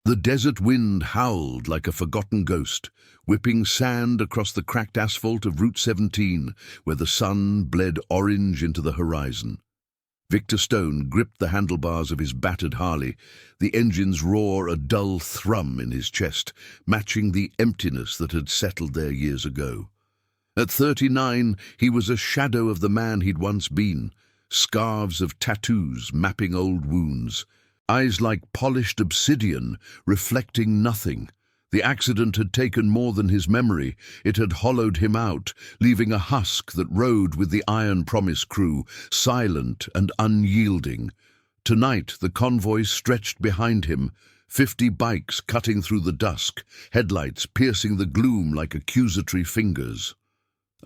The desert wind howled like a forgotten ghost, whipping sand across the cracked asphalt of Route 17, where the sun bled orange into the horizon. Victor Stone gripped the handlebars of his battered Harley, the engine's roar a dull thrum in his chest, matching the emptiness that had settled there years ago. At 39, he was a shadow of the man he'd once been, scarves of tattoos mapping old wounds, eyes like polished obsidian, reflecting nothing. The accident had taken more than his memory. It had hollowed him out, leaving a husk that rode with the Iron Promise crew, silent and unyielding. Tonight, the convoy stretched behind him, 50 bikes cutting through the dusk, headlights piercing the gloom like accusatory fingers.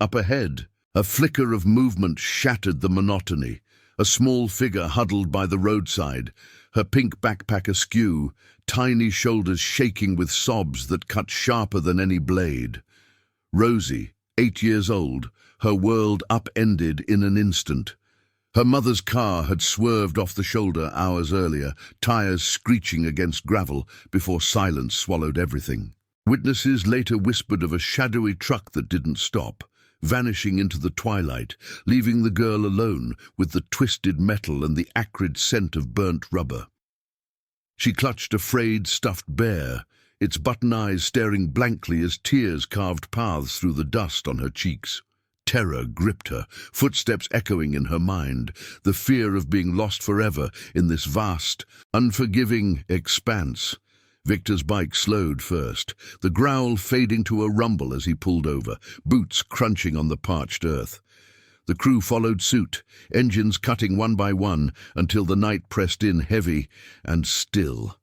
Up ahead, a flicker of movement shattered the monotony. A small figure huddled by the roadside, her pink backpack askew, tiny shoulders shaking with sobs that cut sharper than any blade. Rosie, 8 years old, her world upended in an instant. Her mother's car had swerved off the shoulder hours earlier, tires screeching against gravel before silence swallowed everything. Witnesses later whispered of a shadowy truck that didn't stop, vanishing into the twilight, leaving the girl alone with the twisted metal and the acrid scent of burnt rubber. She clutched a frayed stuffed bear, its button eyes staring blankly as tears carved paths through the dust on her cheeks. Terror gripped her, footsteps echoing in her mind, the fear of being lost forever in this vast, unforgiving expanse. Victor's bike slowed first, the growl fading to a rumble as he pulled over, boots crunching on the parched earth. The crew followed suit, engines cutting one by one until the night pressed in heavy and still.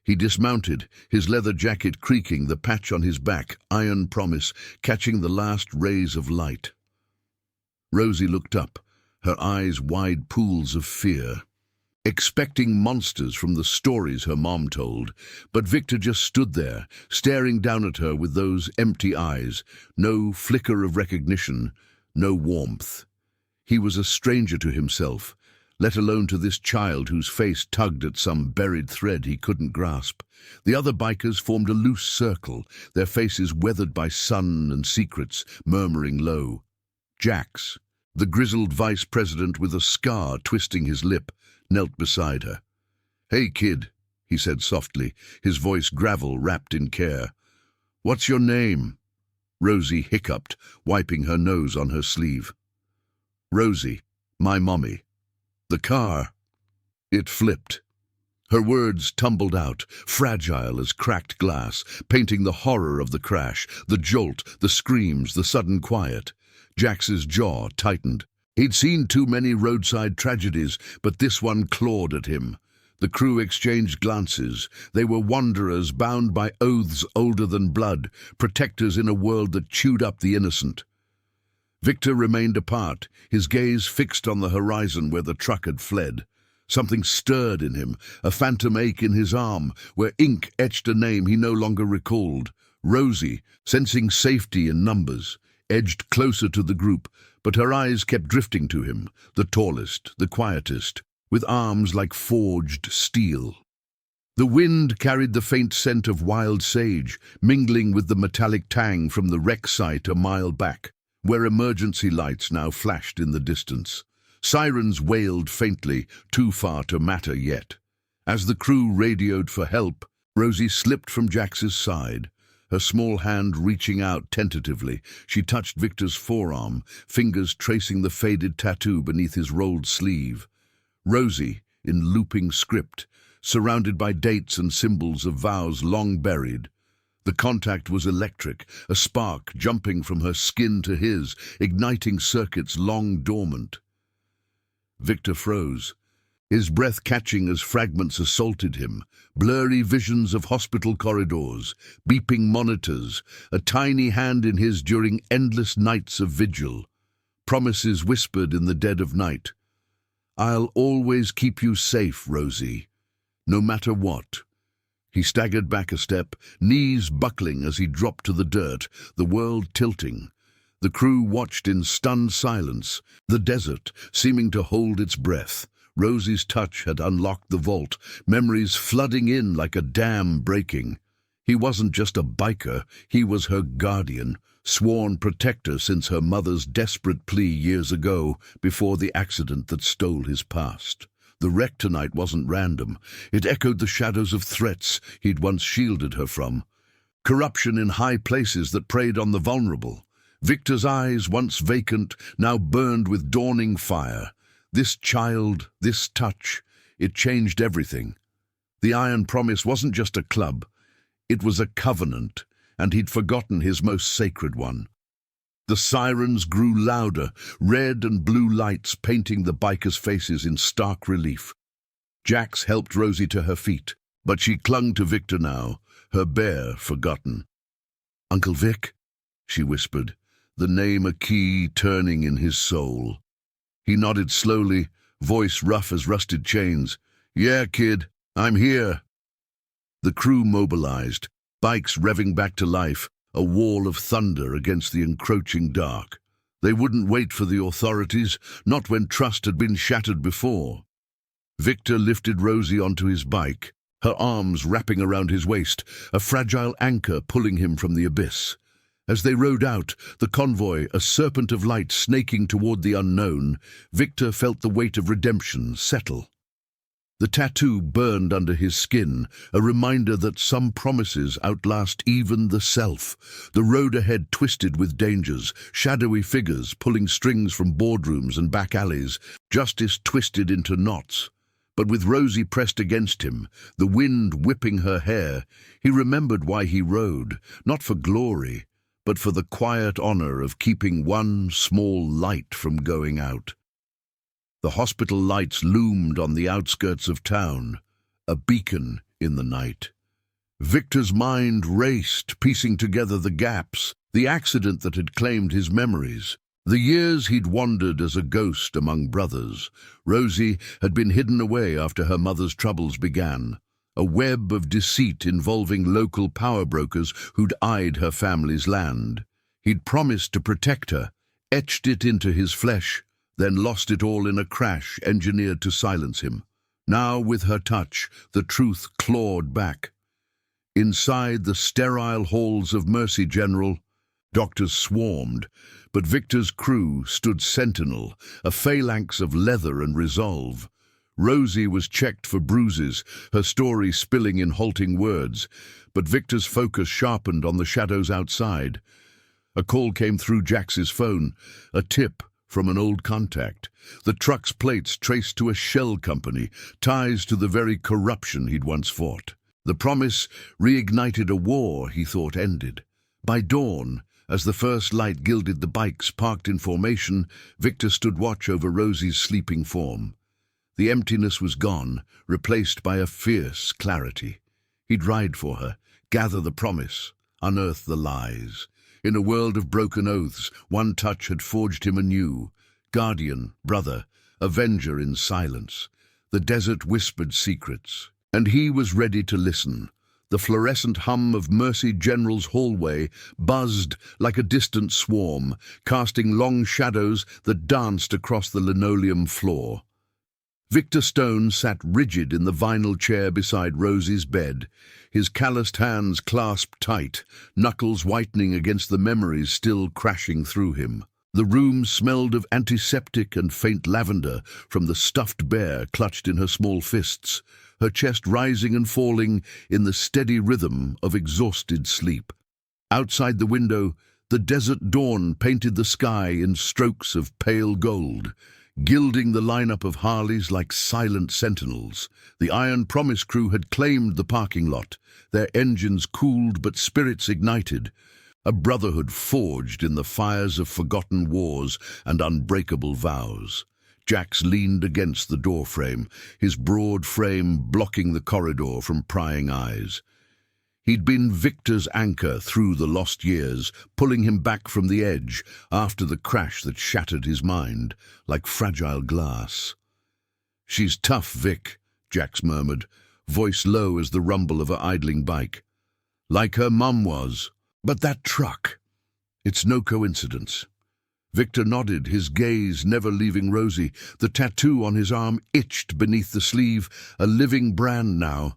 He dismounted, his leather jacket creaking, the patch on his back, Iron Promise, catching the last rays of light. Rosie looked up, her eyes wide pools of fear, expecting monsters from the stories her mom told, but Victor just stood there, staring down at her with those empty eyes, no flicker of recognition, no warmth. He was a stranger to himself, let alone to this child whose face tugged at some buried thread he couldn't grasp. The other bikers formed a loose circle, their faces weathered by sun and secrets, murmuring low. Jax, the grizzled vice president with a scar twisting his lip, knelt beside her. "Hey, kid," he said softly, his voice gravel wrapped in care. "What's your name?" Rosie hiccuped, wiping her nose on her sleeve. "Rosie, my mommy." "The car." It flipped. Her words tumbled out, fragile as cracked glass, painting the horror of the crash, the jolt, the screams, the sudden quiet. Jax's jaw tightened. He'd seen too many roadside tragedies, but this one clawed at him. The crew exchanged glances. They were wanderers bound by oaths older than blood, protectors in a world that chewed up the innocent. Victor remained apart, his gaze fixed on the horizon where the truck had fled. Something stirred in him, a phantom ache in his arm, where ink etched a name he no longer recalled. Rosie, sensing safety in numbers, edged closer to the group, but her eyes kept drifting to him, the tallest, the quietest, with arms like forged steel. The wind carried the faint scent of wild sage, mingling with the metallic tang from the wreck site a mile back, where emergency lights now flashed in the distance. Sirens wailed faintly, too far to matter yet. As the crew radioed for help, Rosie slipped from Jax's side. Her small hand reaching out tentatively, she touched Victor's forearm, fingers tracing the faded tattoo beneath his rolled sleeve. Rosie, in looping script, surrounded by dates and symbols of vows long buried. The contact was electric, a spark jumping from her skin to his, igniting circuits long dormant. Victor froze, his breath catching as fragments assaulted him, blurry visions of hospital corridors, beeping monitors, a tiny hand in his during endless nights of vigil. Promises whispered in the dead of night. "I'll always keep you safe, Rosie, no matter what." He staggered back a step, knees buckling as he dropped to the dirt, the world tilting. The crew watched in stunned silence, the desert seeming to hold its breath. Rosie's touch had unlocked the vault, memories flooding in like a dam breaking. He wasn't just a biker, he was her guardian, sworn protector since her mother's desperate plea years ago, before the accident that stole his past. The wreck tonight wasn't random. It echoed the shadows of threats he'd once shielded her from. Corruption in high places that preyed on the vulnerable. Victor's eyes, once vacant, now burned with dawning fire. This child, this touch, it changed everything. The Iron Promise wasn't just a club. It was a covenant, and he'd forgotten his most sacred one. The sirens grew louder, red and blue lights painting the bikers' faces in stark relief. Jax helped Rosie to her feet, but she clung to Victor now, her bear forgotten. "Uncle Vic," she whispered, the name a key turning in his soul. He nodded slowly, voice rough as rusted chains. "Yeah, kid, I'm here." The crew mobilized, bikes revving back to life, a wall of thunder against the encroaching dark. They wouldn't wait for the authorities, not when trust had been shattered before. Victor lifted Rosie onto his bike, her arms wrapping around his waist, a fragile anchor pulling him from the abyss. As they rode out, the convoy, a serpent of light snaking toward the unknown, Victor felt the weight of redemption settle. The tattoo burned under his skin, a reminder that some promises outlast even the self. The road ahead twisted with dangers, shadowy figures pulling strings from boardrooms and back alleys, justice twisted into knots. But with Rosie pressed against him, the wind whipping her hair, he remembered why he rode, not for glory, but for the quiet honor of keeping one small light from going out. The hospital lights loomed on the outskirts of town, a beacon in the night. Victor's mind raced, piecing together the gaps, the accident that had claimed his memories. The years he'd wandered as a ghost among brothers. Rosie had been hidden away after her mother's troubles began. A web of deceit involving local power brokers who'd eyed her family's land. He'd promised to protect her, etched it into his flesh, then lost it all in a crash engineered to silence him. Now, with her touch, the truth clawed back. Inside the sterile halls of Mercy General, doctors swarmed, but Victor's crew stood sentinel, a phalanx of leather and resolve. Rosie was checked for bruises, her story spilling in halting words, but Victor's focus sharpened on the shadows outside. A call came through Jax's phone, a tip from an old contact. The truck's plates traced to a shell company, ties to the very corruption he'd once fought. The promise reignited a war he thought ended. By dawn, as the first light gilded the bikes parked in formation, Victor stood watch over Rosie's sleeping form. The emptiness was gone, replaced by a fierce clarity. He'd ride for her, gather the promise, unearth the lies. In a world of broken oaths, one touch had forged him anew. Guardian, brother, avenger in silence. The desert whispered secrets, and he was ready to listen. The fluorescent hum of Mercy General's hallway buzzed like a distant swarm, casting long shadows that danced across the linoleum floor. Victor Stone sat rigid in the vinyl chair beside Rosie's bed, his calloused hands clasped tight, knuckles whitening against the memories still crashing through him. The room smelled of antiseptic and faint lavender from the stuffed bear clutched in her small fists, her chest rising and falling in the steady rhythm of exhausted sleep. Outside the window, the desert dawn painted the sky in strokes of pale gold, gilding the lineup of Harleys like silent sentinels. The Iron Promise crew had claimed the parking lot, their engines cooled but spirits ignited, a brotherhood forged in the fires of forgotten wars and unbreakable vows. Jax leaned against the doorframe, his broad frame blocking the corridor from prying eyes. He'd been Victor's anchor through the lost years, pulling him back from the edge after the crash that shattered his mind, like fragile glass. "She's tough, Vic," Jax murmured, voice low as the rumble of her idling bike. "Like her mum was. But that truck, it's no coincidence. Victor nodded, his gaze never leaving Rosie. The tattoo on his arm itched beneath the sleeve, a living brand now.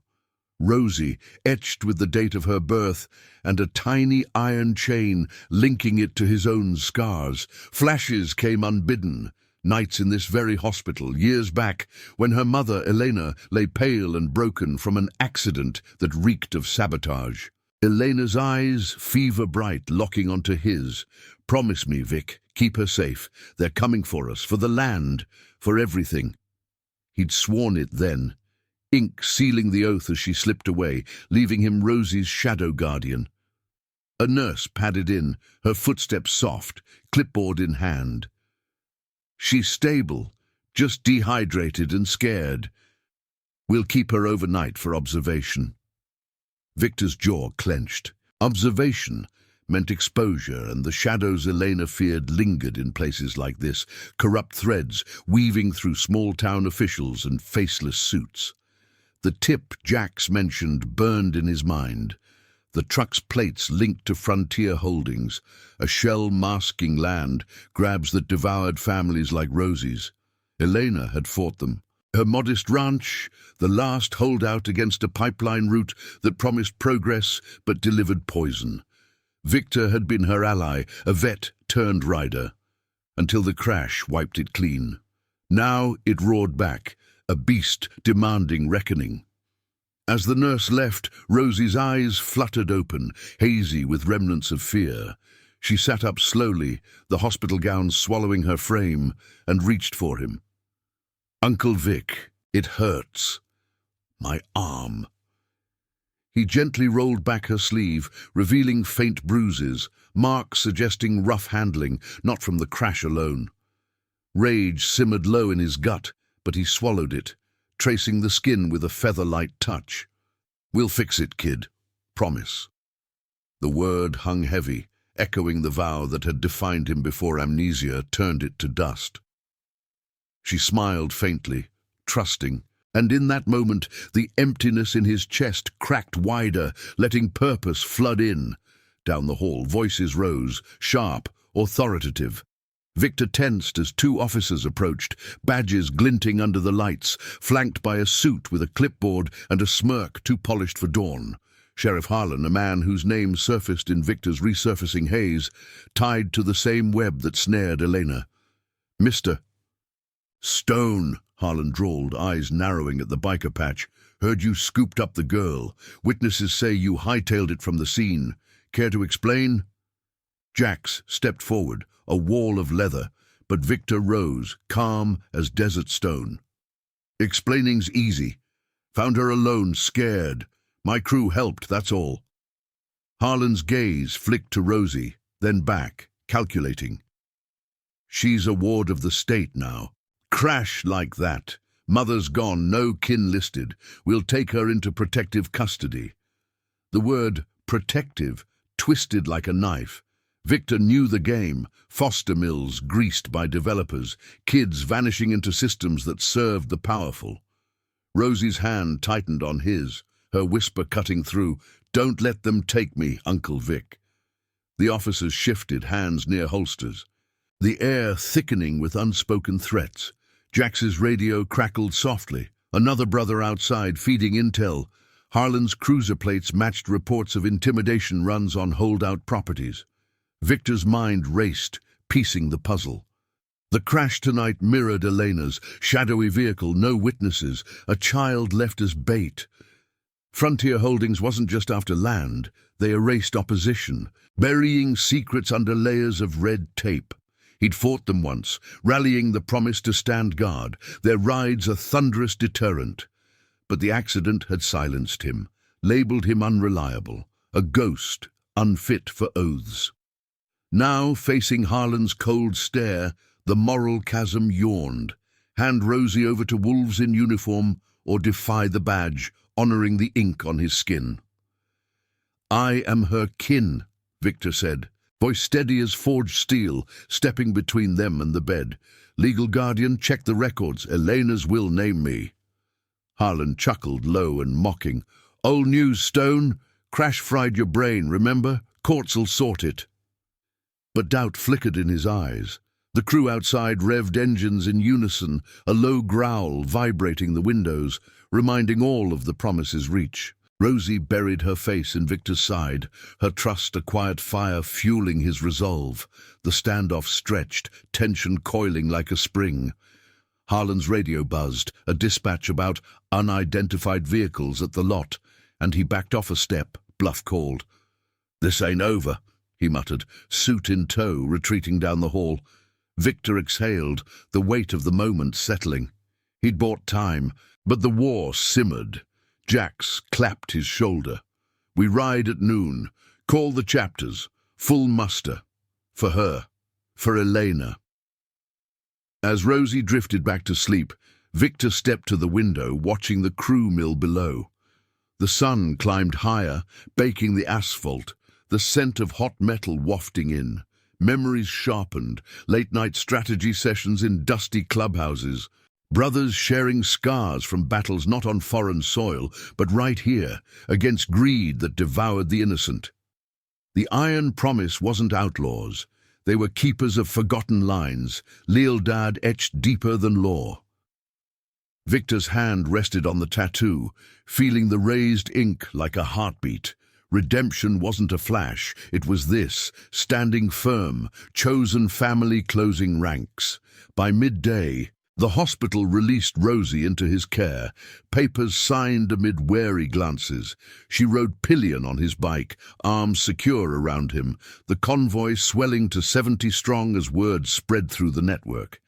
Rosie, etched with the date of her birth, and a tiny iron chain linking it to his own scars. Flashes came unbidden. Nights in this very hospital, years back, when her mother, Elena, lay pale and broken from an accident that reeked of sabotage. Elena's eyes, fever-bright, locking onto his. "Promise me, Vic, keep her safe. They're coming for us, for the land, for everything." He'd sworn it then, ink sealing the oath as she slipped away, leaving him Rosie's shadow guardian. A nurse padded in, her footsteps soft, clipboard in hand. "She's stable, just dehydrated and scared. We'll keep her overnight for observation." Victor's jaw clenched. Observation meant exposure, and the shadows Elena feared lingered in places like this, corrupt threads weaving through small-town officials and faceless suits. The tip Jax mentioned burned in his mind. The truck's plates linked to frontier holdings, a shell masking land, grabs that devoured families like Rosie's. Elena had fought them. Her modest ranch, the last holdout against a pipeline route that promised progress but delivered poison. Victor had been her ally, a vet turned rider, until the crash wiped it clean. Now it roared back, a beast demanding reckoning. As the nurse left, Rosie's eyes fluttered open, hazy with remnants of fear. She sat up slowly, the hospital gown swallowing her frame, and reached for him. "Uncle Vic, it hurts. My arm." He gently rolled back her sleeve, revealing faint bruises, marks suggesting rough handling, not from the crash alone. Rage simmered low in his gut, but he swallowed it, tracing the skin with a feather-light touch. "We'll fix it, kid. Promise." The word hung heavy, echoing the vow that had defined him before amnesia turned it to dust. She smiled faintly, trusting, and in that moment the emptiness in his chest cracked wider, letting purpose flood in. Down the hall, voices rose, sharp, authoritative. Victor tensed as two officers approached, badges glinting under the lights, flanked by a suit with a clipboard and a smirk too polished for dawn. Sheriff Harlan, a man whose name surfaced in Victor's resurfacing haze, tied to the same web that snared Elena. "Mr. Stone," Harlan drawled, eyes narrowing at the biker patch. "Heard you scooped up the girl. Witnesses say you hightailed it from the scene. Care to explain?" Jax stepped forward, a wall of leather, but Victor rose, calm as desert stone. "Explaining's easy. Found her alone, scared. My crew helped, that's all." Harlan's gaze flicked to Rosie, then back, calculating. "She's a ward of the state now. Crash like that. Mother's gone, no kin listed. We'll take her into protective custody." The word protective twisted like a knife. Victor knew the game, foster mills greased by developers, kids vanishing into systems that served the powerful. Rosie's hand tightened on his, her whisper cutting through, "Don't let them take me, Uncle Vic." The officers shifted, hands near holsters. The air thickening with unspoken threats. Jax's radio crackled softly. Another brother outside feeding intel. Harlan's cruiser plates matched reports of intimidation runs on holdout properties. Victor's mind raced, piecing the puzzle. The crash tonight mirrored Elena's, shadowy vehicle, no witnesses, a child left as bait. Frontier Holdings wasn't just after land, they erased opposition, burying secrets under layers of red tape. He'd fought them once, rallying the promise to stand guard, their rides a thunderous deterrent. But the accident had silenced him, labeled him unreliable, a ghost, unfit for oaths. Now, facing Harlan's cold stare, the moral chasm yawned. Hand Rosie over to wolves in uniform, or defy the badge, honoring the ink on his skin. "I am her kin," Victor said, voice steady as forged steel, stepping between them and the bed. "Legal guardian, check the records. Elena's will name me." Harlan chuckled low and mocking. "Old news, Stone. Crash fried your brain, remember? Courts'll sort it." But doubt flickered in his eyes. The crew outside revved engines in unison, a low growl vibrating the windows, reminding all of the promise's reach. Rosie buried her face in Victor's side, her trust a quiet fire fueling his resolve. The standoff stretched, tension coiling like a spring. Harlan's radio buzzed, a dispatch about unidentified vehicles at the lot, and he backed off a step, bluff called. "This ain't over," he muttered, suit in tow, retreating down the hall. Victor exhaled, the weight of the moment settling. He'd bought time, but the war simmered. Jax clapped his shoulder. "We ride at noon. Call the chapters. Full muster. For her. For Elena." As Rosie drifted back to sleep, Victor stepped to the window, watching the crew mill below. The sun climbed higher, baking the asphalt, the scent of hot metal wafting in. Memories sharpened, late-night strategy sessions in dusty clubhouses. Brothers sharing scars from battles not on foreign soil, but right here, against greed that devoured the innocent. The Iron Promise wasn't outlaws. They were keepers of forgotten lines, Lealdad etched deeper than law. Victor's hand rested on the tattoo, feeling the raised ink like a heartbeat. Redemption wasn't a flash, it was this, standing firm, chosen family closing ranks. By midday, the hospital released Rosie into his care, papers signed amid wary glances. She rode pillion on his bike, arms secure around him, the convoy swelling to 70 strong as word spread through the network.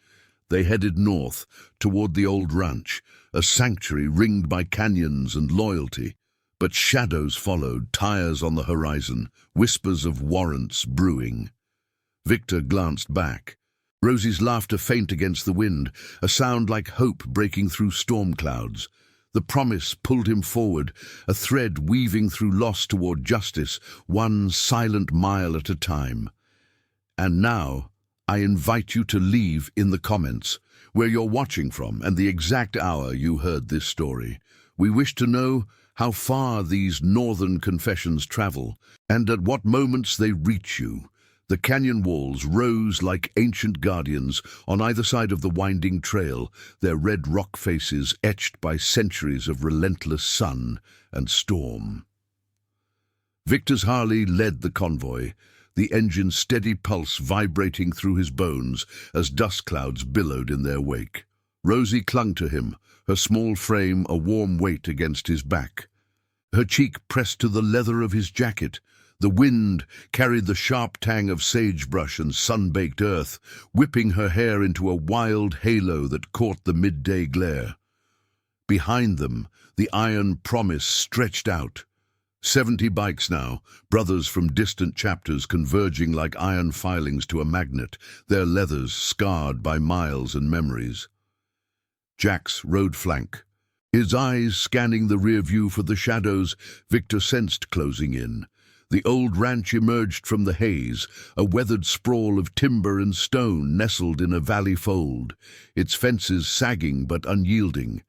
They headed north, toward the old ranch, a sanctuary ringed by canyons and loyalty. But shadows followed, tires on the horizon, whispers of warrants brewing. Victor glanced back. Rosie's laughter faint against the wind, a sound like hope breaking through storm clouds. The promise pulled him forward, a thread weaving through loss toward justice, one silent mile at a time. And now, I invite you to leave in the comments where you're watching from and the exact hour you heard this story. We wish to know how far these northern confessions travel, and at what moments they reach you. The canyon walls rose like ancient guardians on either side of the winding trail, their red rock faces etched by centuries of relentless sun and storm. Victor's Harley led the convoy, the engine's steady pulse vibrating through his bones as dust clouds billowed in their wake. Rosie clung to him, her small frame a warm weight against his back. Her cheek pressed to the leather of his jacket. The wind carried the sharp tang of sagebrush and sun-baked earth, whipping her hair into a wild halo that caught the midday glare. Behind them, the Iron Promise stretched out. 70 bikes now, brothers from distant chapters converging like iron filings to a magnet, their leathers scarred by miles and memories. Jax rode flank. His eyes scanning the rear view for the shadows Victor sensed closing in. The old ranch emerged from the haze, a weathered sprawl of timber and stone nestled in a valley fold, its fences sagging but unyielding.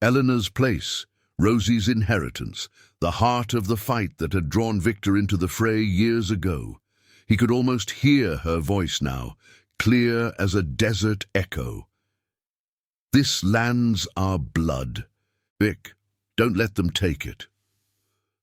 Eleanor's place, Rosie's inheritance, the heart of the fight that had drawn Victor into the fray years ago. He could almost hear her voice now, clear as a desert echo. "This land's our blood. Vic, don't let them take it."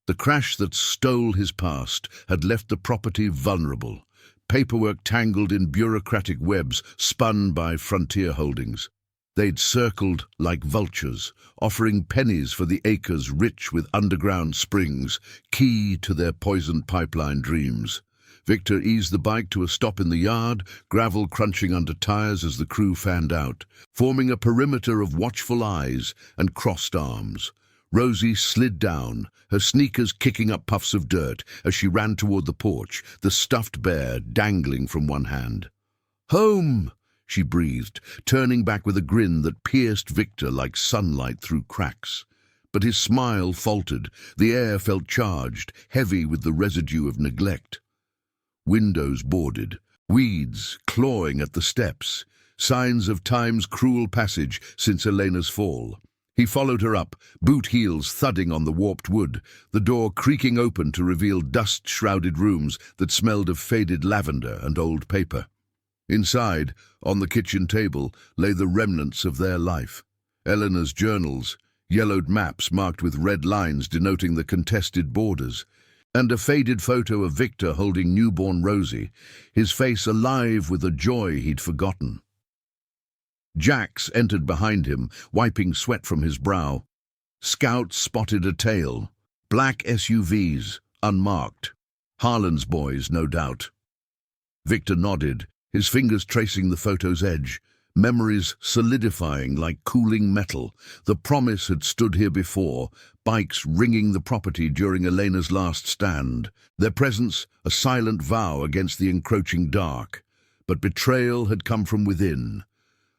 The crash that stole his past had left the property vulnerable, paperwork tangled in bureaucratic webs spun by frontier holdings. They'd circled like vultures, offering pennies for the acres rich with underground springs, key to their poisoned pipeline dreams. Victor eased the bike to a stop in the yard, gravel crunching under tires as the crew fanned out, forming a perimeter of watchful eyes and crossed arms. Rosie slid down, her sneakers kicking up puffs of dirt as she ran toward the porch, the stuffed bear dangling from one hand. "Home!" she breathed, turning back with a grin that pierced Victor like sunlight through cracks. But his smile faltered, the air felt charged, heavy with the residue of neglect. Windows boarded, weeds clawing at the steps, signs of time's cruel passage since Elena's fall. He followed her up, boot heels thudding on the warped wood, the door creaking open to reveal dust-shrouded rooms that smelled of faded lavender and old paper. Inside, on the kitchen table, lay the remnants of their life. Eleanor's journals, yellowed maps marked with red lines denoting the contested borders, and a faded photo of Victor holding newborn Rosie, his face alive with a joy he'd forgotten. Jax entered behind him, wiping sweat from his brow. Scouts spotted a tail. Black SUVs, unmarked. Harlan's boys, no doubt. Victor nodded, his fingers tracing the photo's edge, memories solidifying like cooling metal. The promise had stood here before, bikes ringing the property during Elena's last stand, their presence a silent vow against the encroaching dark. But betrayal had come from within.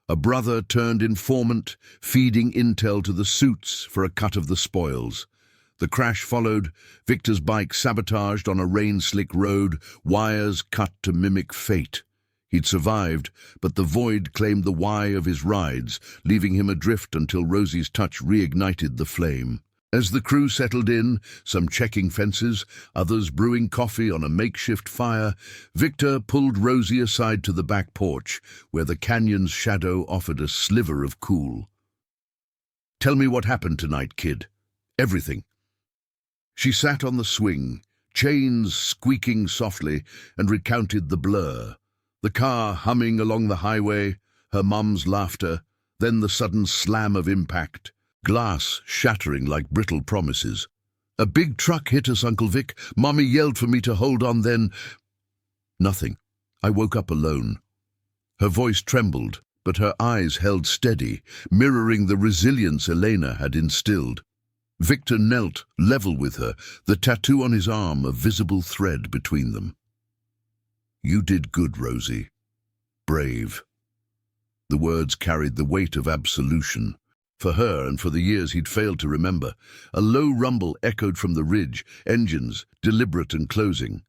A brother turned informant, feeding intel to the suits for a cut of the spoils. The crash followed, Victor's bike sabotaged on a rain-slick road, wires cut to mimic fate. He'd survived, but the void claimed the why of his rides, leaving him adrift until Rosie's touch reignited the flame. As the crew settled in, some checking fences, others brewing coffee on a makeshift fire, Victor pulled Rosie aside to the back porch, where the canyon's shadow offered a sliver of cool. "Tell me what happened tonight, kid. Everything." She sat on the swing, chains squeaking softly, and recounted the blur. The car humming along the highway, her mum's laughter, then the sudden slam of impact. Glass shattering like brittle promises. "A big truck hit us, Uncle Vic. Mommy yelled for me to hold on then." "Nothing. I woke up alone." Her voice trembled, but her eyes held steady, mirroring the resilience Elena had instilled. Victor knelt, level with her, the tattoo on his arm a visible thread between them. "You did good, Rosie. Brave." The words carried the weight of absolution. For her and for the years he'd failed to remember, a low rumble echoed from the ridge, engines, deliberate and closing.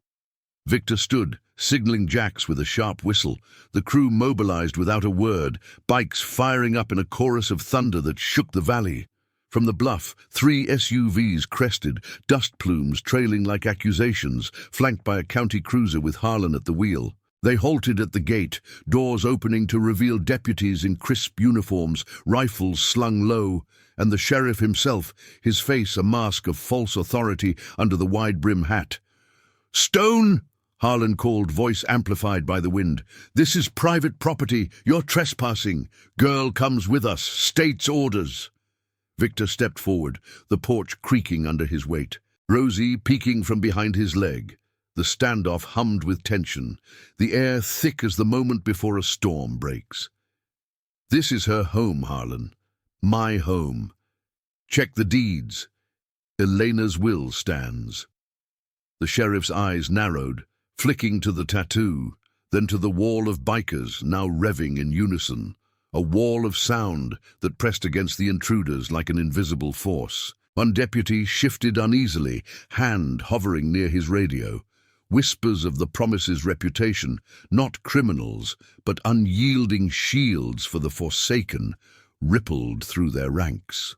Victor stood, signaling Jax with a sharp whistle. The crew mobilized without a word, bikes firing up in a chorus of thunder that shook the valley. From the bluff, 3 SUVs crested, dust plumes trailing like accusations, flanked by a county cruiser with Harlan at the wheel. They halted at the gate, doors opening to reveal deputies in crisp uniforms, rifles slung low, and the sheriff himself, his face a mask of false authority under the wide-brim hat. "Stone!" Harlan called, voice amplified by the wind. "This is private property. You're trespassing. Girl comes with us. State's orders." Victor stepped forward, the porch creaking under his weight. Rosie peeking from behind his leg. The standoff hummed with tension, the air thick as the moment before a storm breaks. "This is her home, Harlan. My home. Check the deeds. Elena's will stands." The sheriff's eyes narrowed, flicking to the tattoo, then to the wall of bikers now revving in unison, a wall of sound that pressed against the intruders like an invisible force. One deputy shifted uneasily, hand hovering near his radio. Whispers of the promise's reputation, not criminals, but unyielding shields for the forsaken, rippled through their ranks.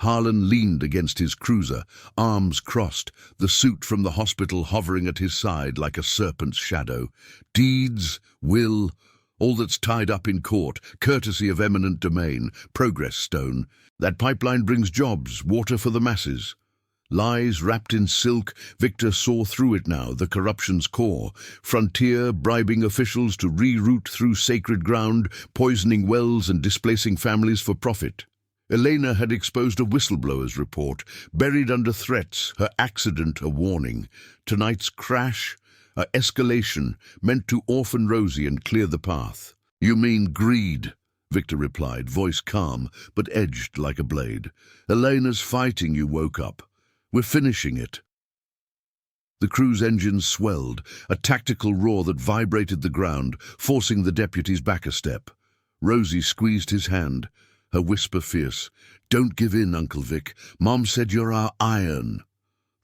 Harlan leaned against his cruiser, arms crossed, the suit from the hospital hovering at his side like a serpent's shadow. Deeds, will, all that's tied up in court, courtesy of eminent domain, progress stone. That pipeline brings jobs, water for the masses. Lies wrapped in silk, Victor saw through it now, the corruption's core. Frontier bribing officials to reroute through sacred ground, poisoning wells and displacing families for profit. Elena had exposed a whistleblower's report, buried under threats, her accident a warning. Tonight's crash, a escalation, meant to orphan Rosie and clear the path. "You mean greed," Victor replied, voice calm, but edged like a blade. "Elena's fighting, you woke up. We're finishing it." The crew's engines swelled, a tactical roar that vibrated the ground, forcing the deputies back a step. Rosie squeezed his hand, her whisper fierce. "Don't give in, Uncle Vic. Mom said you're our iron."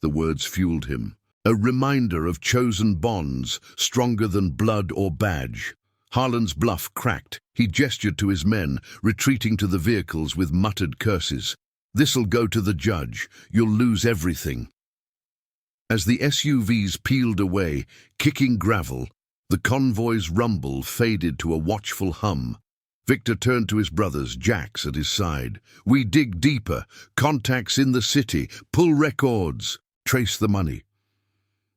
The words fueled him. A reminder of chosen bonds, stronger than blood or badge. Harlan's bluff cracked. He gestured to his men, retreating to the vehicles with muttered curses. "This'll go to the judge. You'll lose everything." As the SUVs peeled away, kicking gravel, the convoy's rumble faded to a watchful hum. Victor turned to his brothers, Jax at his side. "We dig deeper. Contacts in the city. Pull records. Trace the money."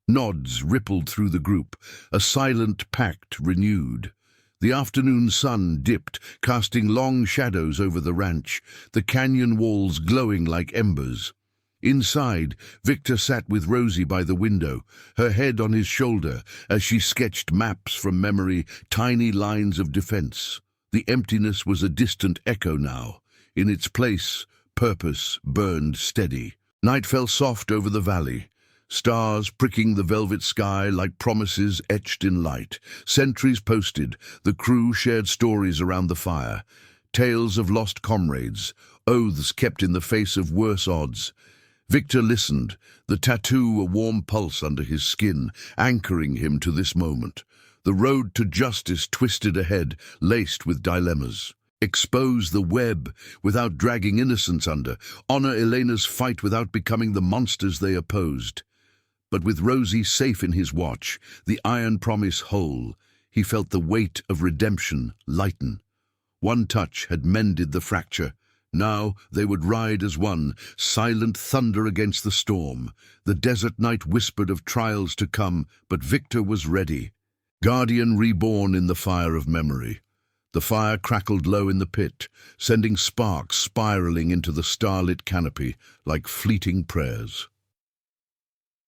Nods rippled through the group, a silent pact renewed. The afternoon sun dipped, casting long shadows over the ranch, the canyon walls glowing like embers. Inside, Victor sat with Rosie by the window, her head on his shoulder as she sketched maps from memory, tiny lines of defense. The emptiness was a distant echo now. In its place, purpose burned steady. Night fell soft over the valley, stars pricking the velvet sky like promises etched in light. Sentries posted, the crew shared stories around the fire, tales of lost comrades, oaths kept in the face of worse odds. Victor listened, the tattoo a warm pulse under his skin, anchoring him to this moment. The road to justice twisted ahead, laced with dilemmas. Expose the web without dragging innocence under, honor Elena's fight without becoming the monsters they opposed. But with Rosie safe in his watch, the iron promise whole, he felt the weight of redemption lighten. One touch had mended the fracture. Now they would ride as one, silent thunder against the storm. The desert night whispered of trials to come, but Victor was ready. Guardian reborn in the fire of memory. The fire crackled low in the pit, sending sparks spiraling into the starlit canopy like fleeting prayers.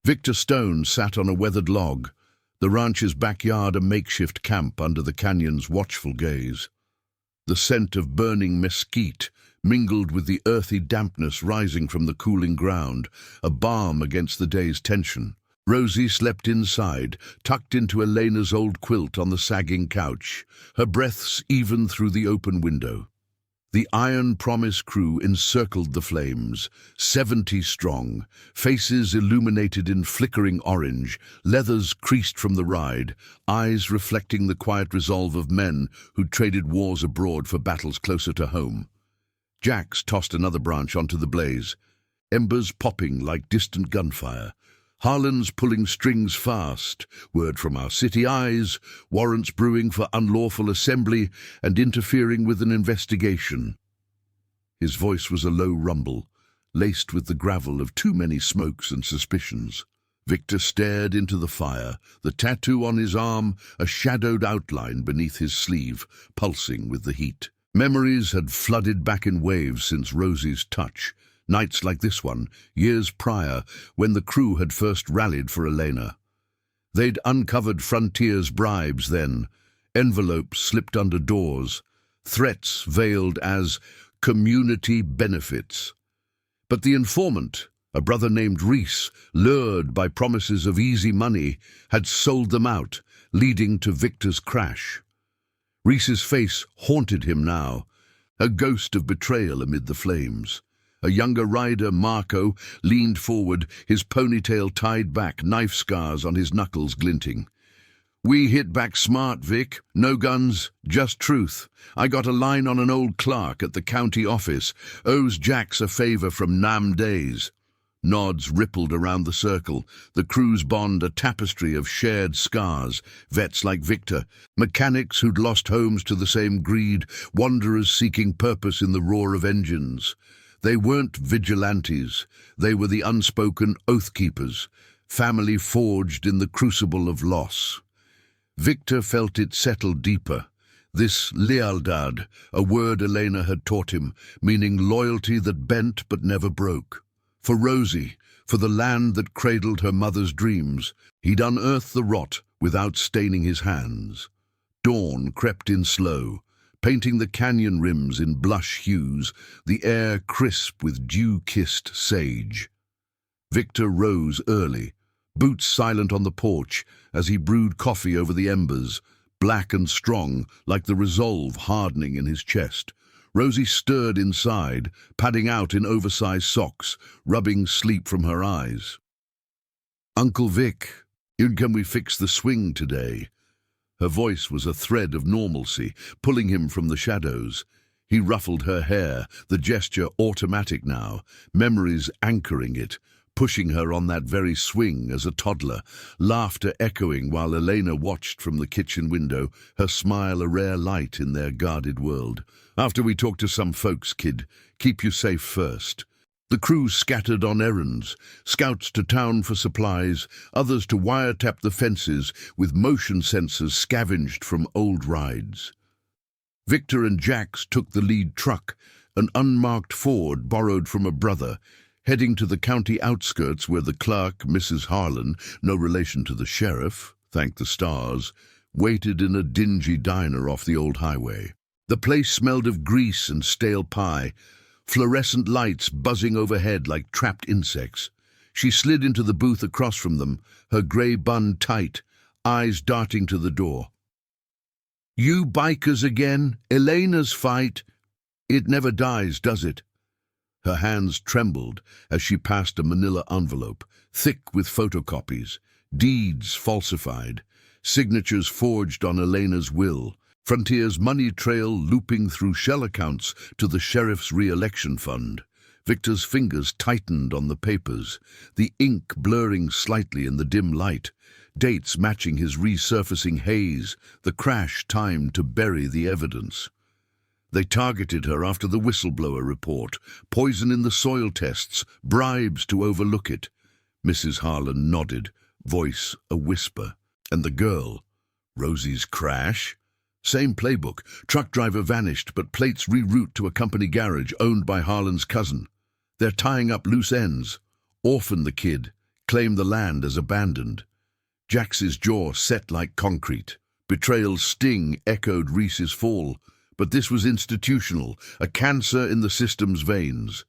Victor Stone sat on a weathered log, the ranch's backyard a makeshift camp under the canyon's watchful gaze. The scent of burning mesquite mingled with the earthy dampness rising from the cooling ground, a balm against the day's tension. Rosie slept inside, tucked into Elena's old quilt on the sagging couch, her breaths even through the open window. The Iron Promise crew encircled the flames, 70 strong, faces illuminated in flickering orange, leathers creased from the ride, eyes reflecting the quiet resolve of men who'd traded wars abroad for battles closer to home. Jax tossed another branch onto the blaze, embers popping like distant gunfire. Harlan's pulling strings fast, word from our city eyes, warrants brewing for unlawful assembly and interfering with an investigation. His voice was a low rumble, laced with the gravel of too many smokes and suspicions. Victor stared into the fire, the tattoo on his arm a shadowed outline beneath his sleeve, pulsing with the heat. Memories had flooded back in waves since Rosie's touch. Nights like this one, years prior, when the crew had first rallied for Elena. They'd uncovered Frontier's bribes then, envelopes slipped under doors, threats veiled as community benefits. But the informant, a brother named Reese, lured by promises of easy money, had sold them out, leading to Victor's crash. Reese's face haunted him now, a ghost of betrayal amid the flames. A younger rider, Marco, leaned forward, his ponytail tied back, knife scars on his knuckles glinting. "We hit back smart, Vic. No guns, just truth. I got a line on an old clerk at the county office. Owes Jax a favor from Nam days." Nods rippled around the circle, the crew's bond a tapestry of shared scars, vets like Victor, mechanics who'd lost homes to the same greed, wanderers seeking purpose in the roar of engines. They weren't vigilantes, they were the unspoken oath-keepers, family forged in the crucible of loss. Victor felt it settle deeper. This lealdad, a word Elena had taught him, meaning loyalty that bent but never broke. For Rosie, for the land that cradled her mother's dreams, he'd unearthed the rot without staining his hands. Dawn crept in slow, painting the canyon rims in blush hues, the air crisp with dew-kissed sage. Victor rose early, boots silent on the porch as he brewed coffee over the embers, black and strong like the resolve hardening in his chest. Rosie stirred inside, padding out in oversized socks, rubbing sleep from her eyes. "Uncle Vic, can we fix the swing today?" Her voice was a thread of normalcy, pulling him from the shadows. He ruffled her hair, the gesture automatic now, memories anchoring it, pushing her on that very swing as a toddler, laughter echoing while Elena watched from the kitchen window, her smile a rare light in their guarded world. "After we talk to some folks, kid, keep you safe first." The crew scattered on errands, scouts to town for supplies, others to wiretap the fences with motion sensors scavenged from old rides. Victor and Jax took the lead truck, an unmarked Ford borrowed from a brother, heading to the county outskirts where the clerk, Mrs. Harlan, no relation to the sheriff, thank the stars, waited in a dingy diner off the old highway. The place smelled of grease and stale pie, fluorescent lights buzzing overhead like trapped insects. She slid into the booth across from them, her grey bun tight, eyes darting to the door. "You bikers again? Elena's fight? It never dies, does it?" Her hands trembled as she passed a manila envelope, thick with photocopies, deeds falsified, signatures forged on Elena's will, Frontier's money trail looping through shell accounts to the sheriff's re-election fund. Victor's fingers tightened on the papers, the ink blurring slightly in the dim light, dates matching his resurfacing haze, the crash timed to bury the evidence. They targeted her after the whistleblower report, poison in the soil tests, bribes to overlook it. Mrs. Harlan nodded, voice a whisper. And the girl, Rosie's crash? Same playbook. Truck driver vanished, but plates reroute to a company garage owned by Harlan's cousin. They're tying up loose ends. Orphan the kid, claim the land as abandoned. Jax's jaw set like concrete. Betrayal's sting echoed Reese's fall, but this was institutional, a cancer in the system's veins.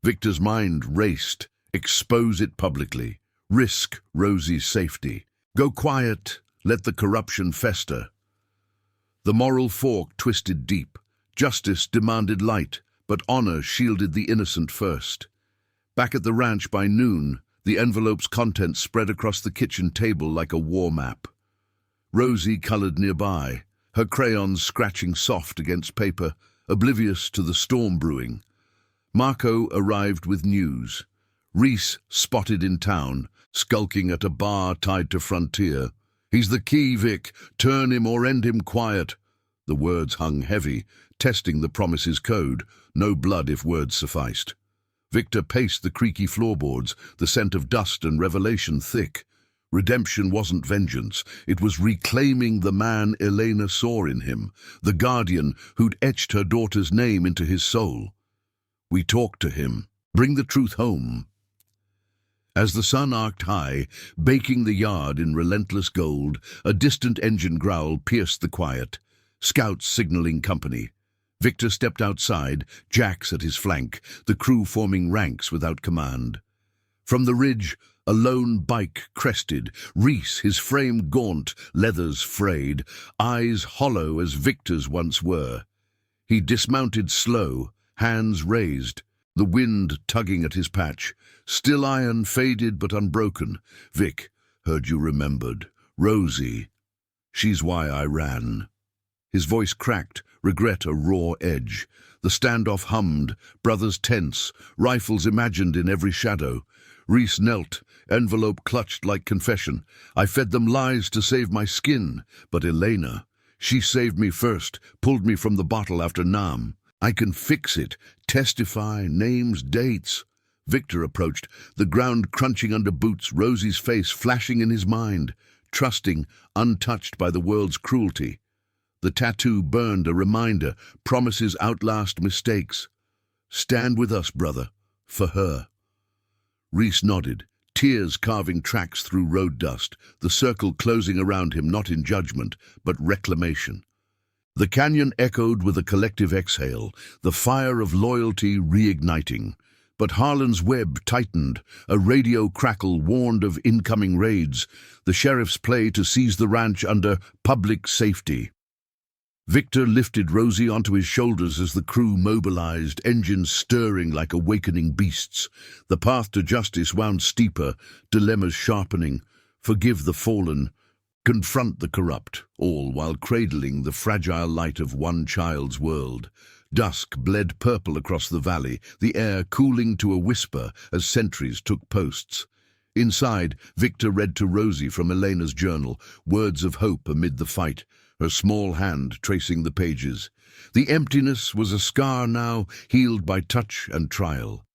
Victor's mind raced. Expose it publicly. Risk Rosie's safety. Go quiet. Let the corruption fester. The moral fork twisted deep. Justice demanded light, but honor shielded the innocent first. Back at the ranch by noon, the envelope's contents spread across the kitchen table like a war map. Rosie colored nearby, her crayons scratching soft against paper, oblivious to the storm brewing. Marco arrived with news. Reese spotted in town, skulking at a bar tied to Frontier. "He's the key, Vic. Turn him or end him quiet." The words hung heavy, testing the promise's code. No blood if words sufficed. Victor paced the creaky floorboards, the scent of dust and revelation thick. Redemption wasn't vengeance. It was reclaiming the man Elena saw in him, the guardian who'd etched her daughter's name into his soul. We talked to him. Bring the truth home. As the sun arced high, baking the yard in relentless gold, a distant engine growl pierced the quiet. Scouts signaling company. Victor stepped outside, Jax at his flank, the crew forming ranks without command. From the ridge, a lone bike crested, Reese, his frame gaunt, leathers frayed, eyes hollow as Victor's once were. He dismounted slow, hands raised, the wind tugging at his patch. Still iron, faded but unbroken. "Vic, heard you remembered. Rosie. She's why I ran." His voice cracked, regret a raw edge. The standoff hummed, brothers tense, rifles imagined in every shadow. Reese knelt, envelope clutched like confession. "I fed them lies to save my skin, but Elena, she saved me first, pulled me from the bottle after Nam. I can fix it, testify, names, dates." Victor approached, the ground crunching under boots, Rosie's face flashing in his mind, trusting, untouched by the world's cruelty. The tattoo burned a reminder, promises outlast mistakes. "Stand with us, brother, for her." Reese nodded, tears carving tracks through road dust, the circle closing around him not in judgment, but reclamation. The canyon echoed with a collective exhale, the fire of loyalty reigniting. But Harlan's web tightened, a radio crackle warned of incoming raids, the sheriff's play to seize the ranch under public safety. Victor lifted Rosie onto his shoulders as the crew mobilized, engines stirring like awakening beasts. The path to justice wound steeper, dilemmas sharpening. Forgive the fallen. Confront the corrupt, all while cradling the fragile light of one child's world. Dusk bled purple across the valley, the air cooling to a whisper as sentries took posts. Inside, Victor read to Rosie from Elena's journal, words of hope amid the fight, her small hand tracing the pages. The emptiness was a scar now, healed by touch and trial.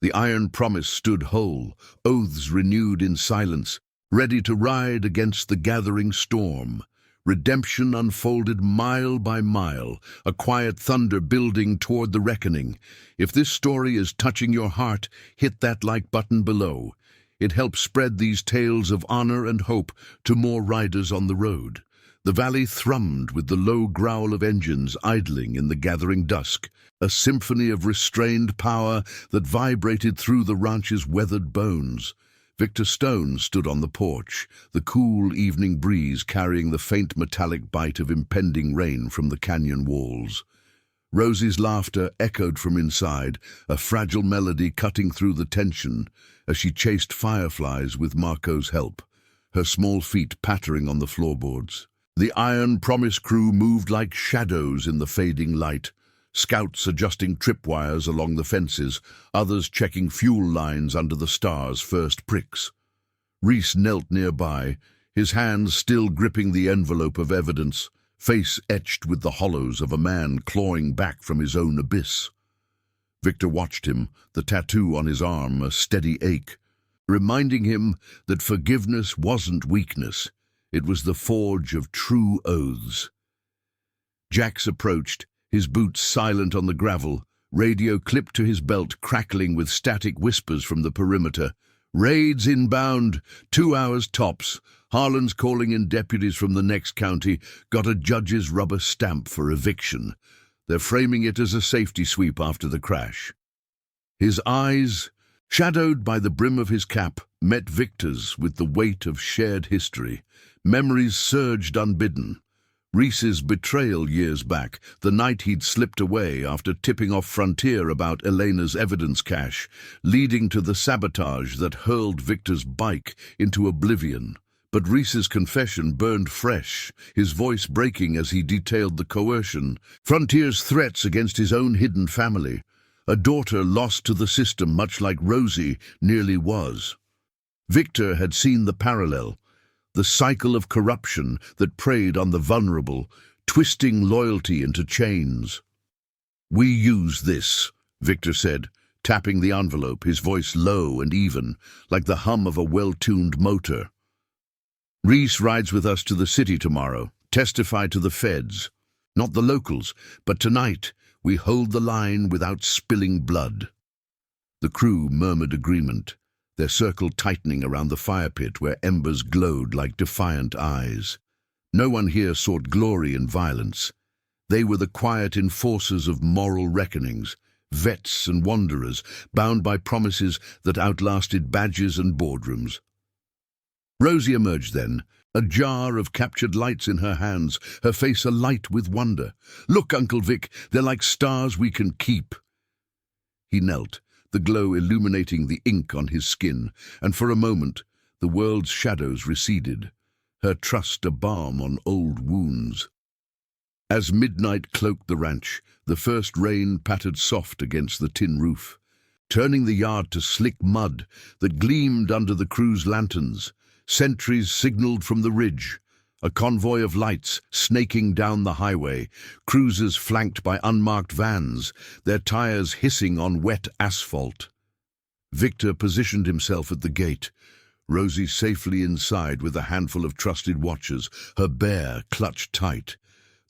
The iron promise stood whole, oaths renewed in silence, ready to ride against the gathering storm. Redemption unfolded mile by mile, a quiet thunder building toward the reckoning. If this story is touching your heart, hit that like button below. It helps spread these tales of honor and hope to more riders on the road. The valley thrummed with the low growl of engines idling in the gathering dusk, a symphony of restrained power that vibrated through the ranch's weathered bones. Victor Stone stood on the porch, the cool evening breeze carrying the faint metallic bite of impending rain from the canyon walls. Rosie's laughter echoed from inside, a fragile melody cutting through the tension as she chased fireflies with Marco's help, her small feet pattering on the floorboards. The Iron Promise crew moved like shadows in the fading light, scouts adjusting tripwires along the fences, others checking fuel lines under the star's first pricks. Reese knelt nearby, his hands still gripping the envelope of evidence, face etched with the hollows of a man clawing back from his own abyss. Victor watched him, the tattoo on his arm a steady ache, reminding him that forgiveness wasn't weakness, it was the forge of true oaths. Jax approached, his boots silent on the gravel, radio clipped to his belt crackling with static whispers from the perimeter. Raids inbound, 2 hours tops. Harlan's calling in deputies from the next county, got a judge's rubber stamp for eviction. They're framing it as a safety sweep after the crash. His eyes, shadowed by the brim of his cap, met Victor's with the weight of shared history. Memories surged unbidden. Reese's betrayal years back, the night he'd slipped away after tipping off Frontier about Elena's evidence cache, leading to the sabotage that hurled Victor's bike into oblivion. But Reese's confession burned fresh, his voice breaking as he detailed the coercion, Frontier's threats against his own hidden family, a daughter lost to the system much like Rosie nearly was. Victor had seen the parallel, the cycle of corruption that preyed on the vulnerable, twisting loyalty into chains. "We use this," Victor said, tapping the envelope, his voice low and even, like the hum of a well-tuned motor. "Reese rides with us to the city tomorrow, testify to the feds. Not the locals, but tonight we hold the line without spilling blood." The crew murmured agreement, their circle tightening around the fire pit where embers glowed like defiant eyes. No one here sought glory in violence. They were the quiet enforcers of moral reckonings, vets and wanderers, bound by promises that outlasted badges and boardrooms. Rosie emerged then, a jar of captured lights in her hands, her face alight with wonder. "Look, Uncle Vic, they're like stars we can keep." He knelt, the glow illuminating the ink on his skin, and for a moment the world's shadows receded, her trust a balm on old wounds. As midnight cloaked the ranch, the first rain pattered soft against the tin roof, turning the yard to slick mud that gleamed under the crew's lanterns. Sentries signaled from the ridge, a convoy of lights snaking down the highway, cruisers flanked by unmarked vans, their tires hissing on wet asphalt. Victor positioned himself at the gate, Rosie safely inside with a handful of trusted watchers, her bear clutched tight.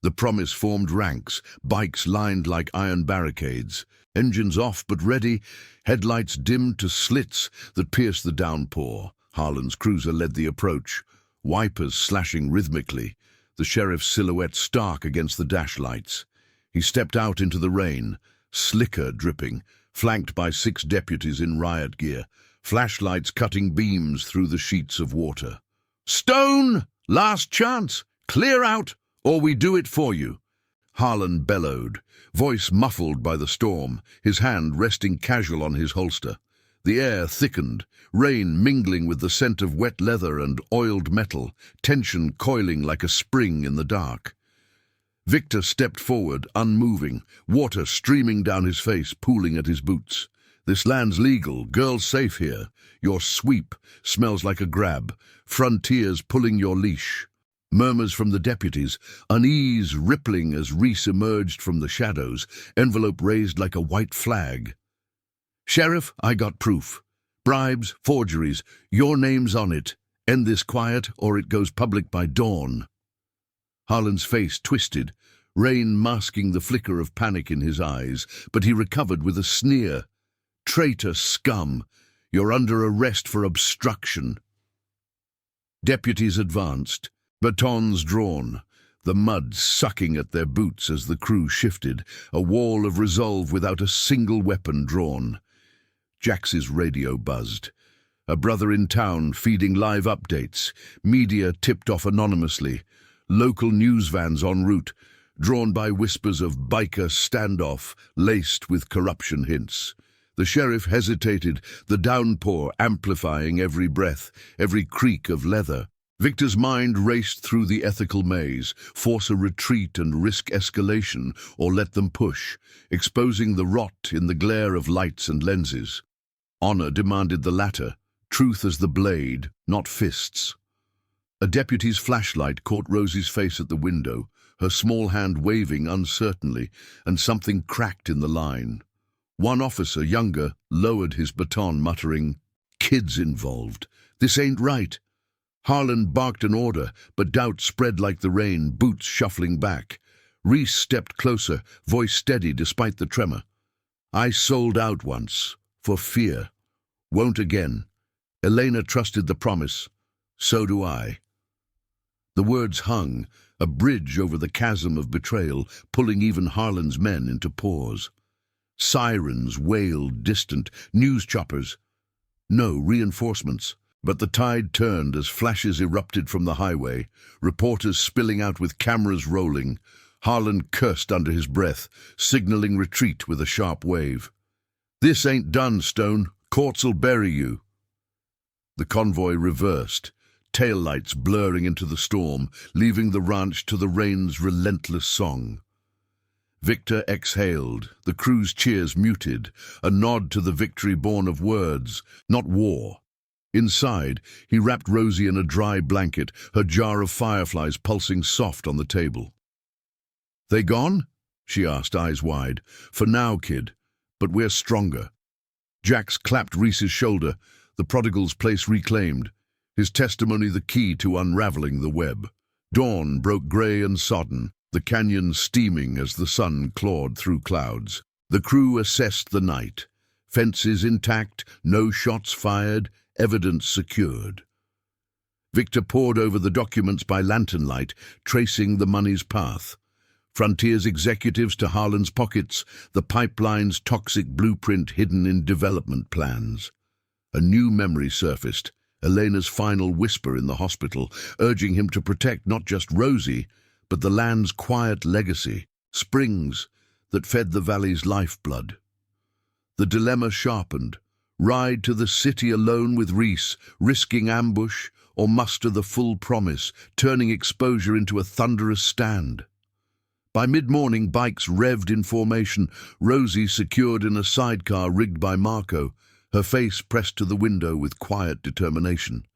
The Promise formed ranks, bikes lined like iron barricades, engines off but ready, headlights dimmed to slits that pierced the downpour. Harlan's cruiser led the approach, wipers slashing rhythmically, the sheriff's silhouette stark against the dash lights. He stepped out into the rain, slicker dripping, flanked by 6 deputies in riot gear, flashlights cutting beams through the sheets of water. "Stone! Last chance! Clear out, or we do it for you!" Harlan bellowed, voice muffled by the storm, his hand resting casual on his holster. The air thickened, rain mingling with the scent of wet leather and oiled metal, tension coiling like a spring in the dark. Victor stepped forward, unmoving, water streaming down his face, pooling at his boots. "This land's legal, girls safe here. Your sweep smells like a grab, frontiers pulling your leash." Murmurs from the deputies, unease rippling as Reese emerged from the shadows, envelope raised like a white flag. "Sheriff, I got proof. Bribes, forgeries, your name's on it. End this quiet or it goes public by dawn." Harlan's face twisted, rain masking the flicker of panic in his eyes, but he recovered with a sneer. "Traitor scum, you're under arrest for obstruction." Deputies advanced, batons drawn, the mud sucking at their boots as the crew shifted, a wall of resolve without a single weapon drawn. Jax's radio buzzed. A brother in town feeding live updates, media tipped off anonymously, local news vans en route, drawn by whispers of biker standoff laced with corruption hints. The sheriff hesitated, the downpour amplifying every breath, every creak of leather. Victor's mind raced through the ethical maze, force a retreat and risk escalation, or let them push, exposing the rot in the glare of lights and lenses. Honor demanded the latter, truth as the blade, not fists. A deputy's flashlight caught Rosie's face at the window, her small hand waving uncertainly, and something cracked in the line. One officer, younger, lowered his baton, muttering, "Kids involved. This ain't right." Harlan barked an order, but doubt spread like the rain, boots shuffling back. Reese stepped closer, voice steady despite the tremor. "I sold out once, for fear. Won't again. Elena trusted the promise. So do I." The words hung, a bridge over the chasm of betrayal, pulling even Harlan's men into pause. Sirens wailed distant, news choppers. No reinforcements. But the tide turned as flashes erupted from the highway, reporters spilling out with cameras rolling. Harlan cursed under his breath, signaling retreat with a sharp wave. "This ain't done, Stone. Courts'll bury you." The convoy reversed, taillights blurring into the storm, leaving the ranch to the rain's relentless song. Victor exhaled, the crew's cheers muted, a nod to the victory born of words, not war. Inside, he wrapped Rosie in a dry blanket, her jar of fireflies pulsing soft on the table. "They gone?" she asked, eyes wide. "For now, kid, but we're stronger." Jax clapped Reese's shoulder, the prodigal's place reclaimed, his testimony the key to unraveling the web. Dawn broke grey and sodden, the canyon steaming as the sun clawed through clouds. The crew assessed the night. Fences intact, no shots fired, evidence secured. Victor pored over the documents by lantern light, tracing the money's path. Frontier's executives to Harlan's pockets, the pipeline's toxic blueprint hidden in development plans. A new memory surfaced, Elena's final whisper in the hospital, urging him to protect not just Rosie, but the land's quiet legacy, springs that fed the valley's lifeblood. The dilemma sharpened. Ride to the city alone with Reese, risking ambush, or muster the full promise, turning exposure into a thunderous stand. By mid-morning, bikes revved in formation, Rosie secured in a sidecar rigged by Marco, her face pressed to the window with quiet determination.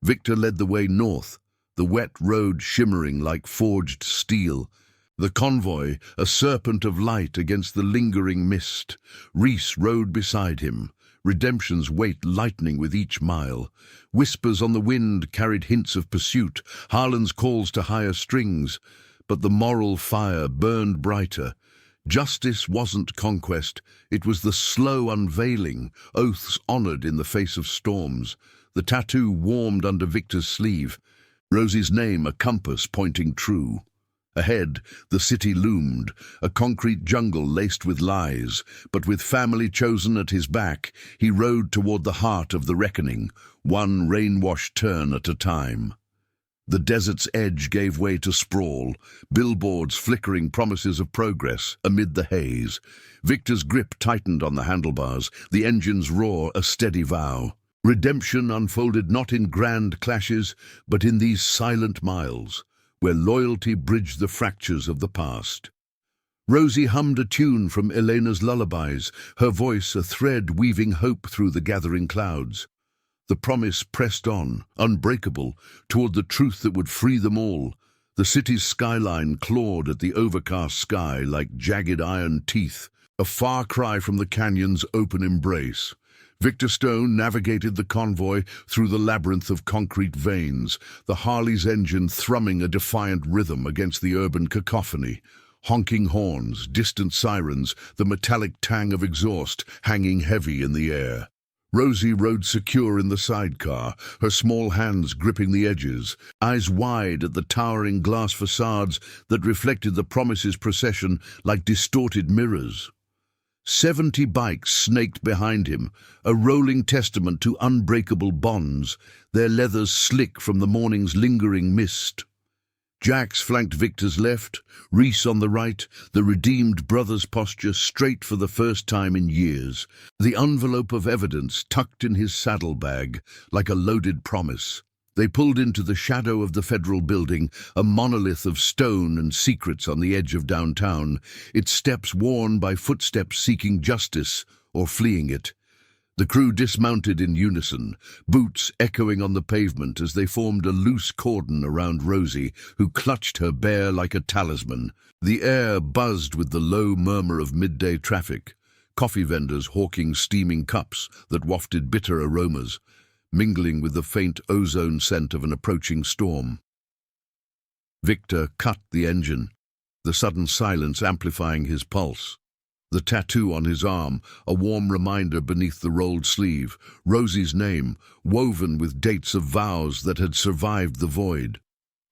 Victor led the way north, the wet road shimmering like forged steel. The convoy, a serpent of light against the lingering mist. Reese rode beside him, redemption's weight lightening with each mile. Whispers on the wind carried hints of pursuit, Harlan's calls to higher strings. But the moral fire burned brighter. Justice wasn't conquest, it was the slow unveiling, oaths honored in the face of storms. The tattoo warmed under Victor's sleeve, Rosie's name a compass pointing true. Ahead, the city loomed, a concrete jungle laced with lies, but with family chosen at his back, he rode toward the heart of the reckoning, one rain-washed turn at a time. The desert's edge gave way to sprawl, billboards flickering promises of progress amid the haze. Victor's grip tightened on the handlebars, the engine's roar a steady vow. Redemption unfolded not in grand clashes, but in these silent miles, where loyalty bridged the fractures of the past. Rosie hummed a tune from Elena's lullabies, her voice a thread weaving hope through the gathering clouds. The promise pressed on, unbreakable, toward the truth that would free them all. The city's skyline clawed at the overcast sky like jagged iron teeth, a far cry from the canyon's open embrace. Victor Stone navigated the convoy through the labyrinth of concrete veins, the Harley's engine thrumming a defiant rhythm against the urban cacophony. Honking horns, distant sirens, the metallic tang of exhaust hanging heavy in the air. Rosie rode secure in the sidecar, her small hands gripping the edges, eyes wide at the towering glass facades that reflected the promise's procession like distorted mirrors. 70 bikes snaked behind him, a rolling testament to unbreakable bonds, their leathers slick from the morning's lingering mist. Jax flanked Victor's left, Reese on the right, the redeemed brother's posture straight for the first time in years, the envelope of evidence tucked in his saddlebag like a loaded promise. They pulled into the shadow of the federal building, a monolith of stone and secrets on the edge of downtown, its steps worn by footsteps seeking justice or fleeing it. The crew dismounted in unison, boots echoing on the pavement as they formed a loose cordon around Rosie, who clutched her bear like a talisman. The air buzzed with the low murmur of midday traffic, coffee vendors hawking steaming cups that wafted bitter aromas, mingling with the faint ozone scent of an approaching storm. Victor cut the engine, the sudden silence amplifying his pulse. The tattoo on his arm, a warm reminder beneath the rolled sleeve, Rosie's name, woven with dates of vows that had survived the void.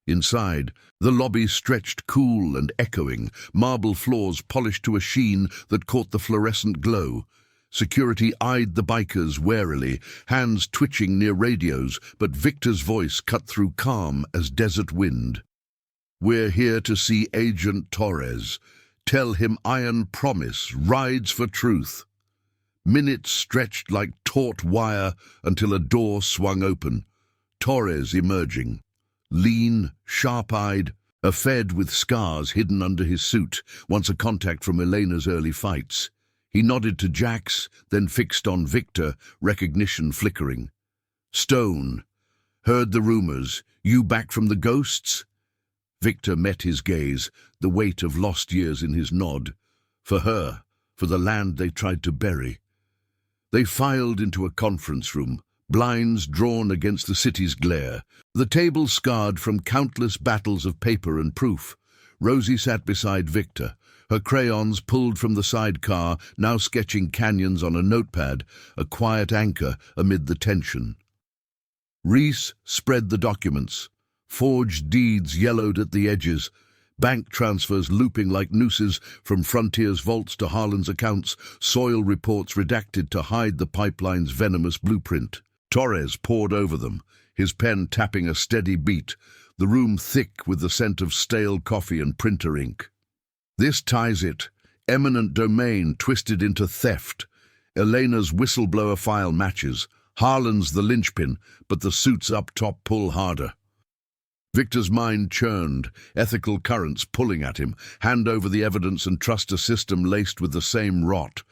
Inside, the lobby stretched cool and echoing, marble floors polished to a sheen that caught the fluorescent glow. Security eyed the bikers warily, hands twitching near radios, but Victor's voice cut through calm as desert wind. "We're here to see Agent Torres. Tell him Iron Promise rides for truth." Minutes stretched like taut wire until a door swung open. Torres emerging. Lean, sharp-eyed, a Fed with scars hidden under his suit, once a contact from Elena's early fights. He nodded to Jax, then fixed on Victor, recognition flickering. "Stone. Heard the rumors. You back from the ghosts?" Victor met his gaze, the weight of lost years in his nod. For her, for the land they tried to bury. They filed into a conference room, blinds drawn against the city's glare, the table scarred from countless battles of paper and proof. Rosie sat beside Victor, her crayons pulled from the sidecar, now sketching canyons on a notepad, a quiet anchor amid the tension. Reese spread the documents. Forged deeds yellowed at the edges, bank transfers looping like nooses from Frontier's vaults to Harlan's accounts, soil reports redacted to hide the pipeline's venomous blueprint. Torres pored over them, his pen tapping a steady beat, the room thick with the scent of stale coffee and printer ink. "This ties it. Eminent domain twisted into theft. Elena's whistleblower file matches. Harlan's the linchpin, but the suits up top pull harder." Victor's mind churned, ethical currents pulling at him. Hand over the evidence and trust a system laced with the same rot.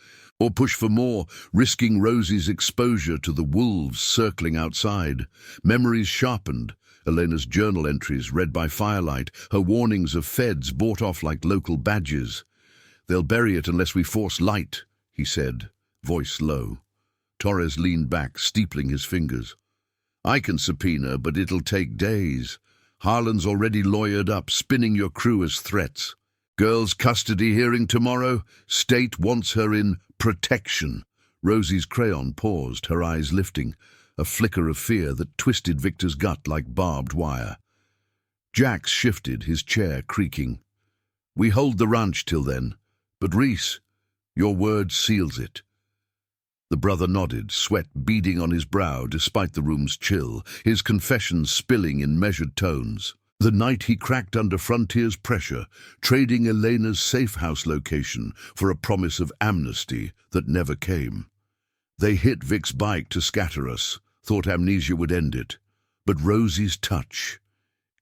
Or push for more, risking Rosie's exposure to the wolves circling outside. Memories sharpened, Elena's journal entries read by firelight, her warnings of feds bought off like local badges. "They'll bury it unless we force light," he said, voice low. Torres leaned back, steepling his fingers. "I can subpoena, but it'll take days. Harlan's already lawyered up, spinning your crew as threats. Girl's custody hearing tomorrow. State wants her in protection." Rosie's crayon paused, her eyes lifting, a flicker of fear that twisted Victor's gut like barbed wire. Jax shifted, his chair creaking. "We hold the ranch till then. But Reese, your word seals it." The brother nodded, sweat beading on his brow despite the room's chill, his confessions spilling in measured tones. The night he cracked under Frontier's pressure, trading Elena's safe house location for a promise of amnesty that never came. They hit Vic's bike to scatter us, thought amnesia would end it. But Rosie's touch,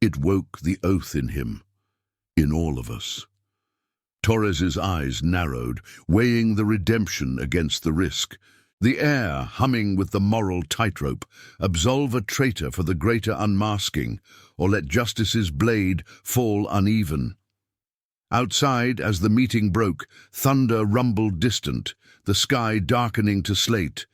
it woke the oath in him, in all of us. Torres's eyes narrowed, weighing the redemption against the risk. The air humming with the moral tightrope, absolve a traitor for the greater unmasking, or let justice's blade fall uneven. Outside, as the meeting broke, thunder rumbled distant, the sky darkening to slate.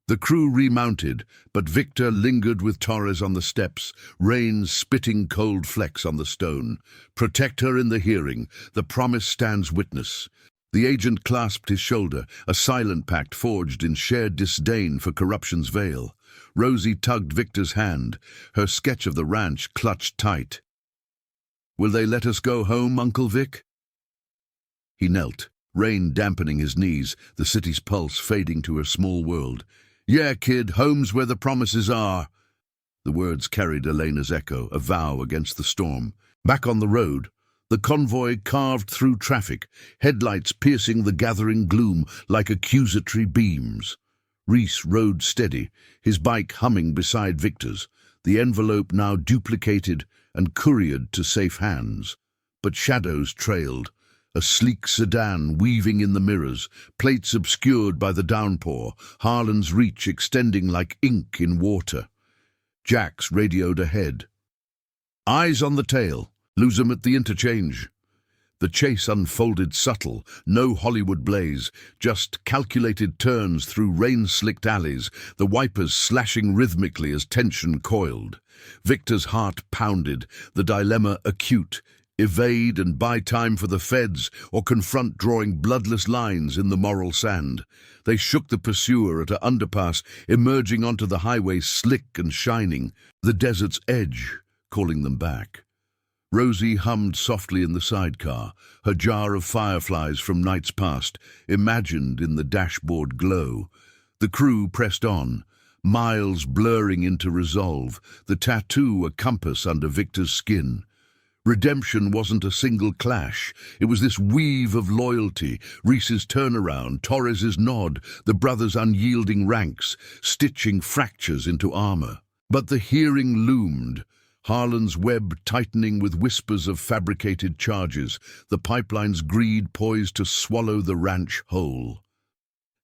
The crew remounted, but Victor lingered with Torres on the steps, rain spitting cold flecks on the stone. Protect her in the hearing, the promise stands witness. The agent clasped his shoulder, a silent pact forged in shared disdain for corruption's veil. Rosie tugged Victor's hand, her sketch of the ranch clutched tight. "Will they let us go home, Uncle Vic?" He knelt, rain dampening his knees, the city's pulse fading to her small world. "Yeah, kid, home's where the promises are." The words carried Elena's echo, a vow against the storm. Back on the road, the convoy carved through traffic, headlights piercing the gathering gloom like accusatory beams. Reese rode steady, his bike humming beside Victor's, the envelope now duplicated and couriered to safe hands. But shadows trailed, a sleek sedan weaving in the mirrors, plates obscured by the downpour, Harlan's reach extending like ink in water. Jax radioed ahead. "Eyes on the tail. Lose 'em at the interchange." The chase unfolded subtle, no Hollywood blaze, just calculated turns through rain-slicked alleys, the wipers slashing rhythmically as tension coiled. Victor's heart pounded, the dilemma acute. Evade and buy time for the feds, or confront drawing bloodless lines in the moral sand. They shook the pursuer at an underpass, emerging onto the highway slick and shining, the desert's edge calling them back. Rosie hummed softly in the sidecar, her jar of fireflies from nights past, imagined in the dashboard glow. The crew pressed on, miles blurring into resolve, the tattoo a compass under Victor's skin. Redemption wasn't a single clash. It was this weave of loyalty, Reese's turnaround, Torres's nod, the brothers' unyielding ranks, stitching fractures into armor. But the hearing loomed, Harlan's web tightening with whispers of fabricated charges, the pipeline's greed poised to swallow the ranch whole.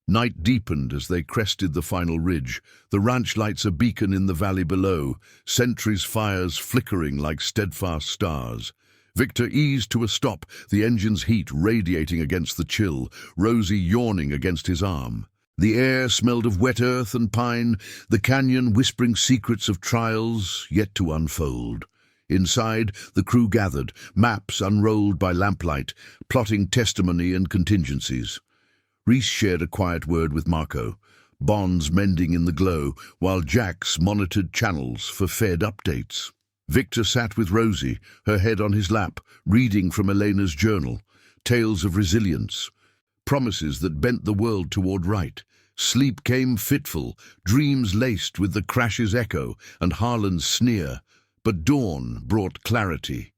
Night deepened as they crested the final ridge, the ranch lights a beacon in the valley below, sentries' fires flickering like steadfast stars. Victor eased to a stop, the engine's heat radiating against the chill, Rosie yawning against his arm. The air smelled of wet earth and pine, the canyon whispering secrets of trials yet to unfold. Inside, the crew gathered, maps unrolled by lamplight, plotting testimony and contingencies. Reese shared a quiet word with Marco, bonds mending in the glow, while Jax monitored channels for Fed updates. Victor sat with Rosie, her head on his lap, reading from Elena's journal, tales of resilience, promises that bent the world toward right. Sleep came fitful, dreams laced with the crash's echo and Harlan's sneer, but dawn brought clarity.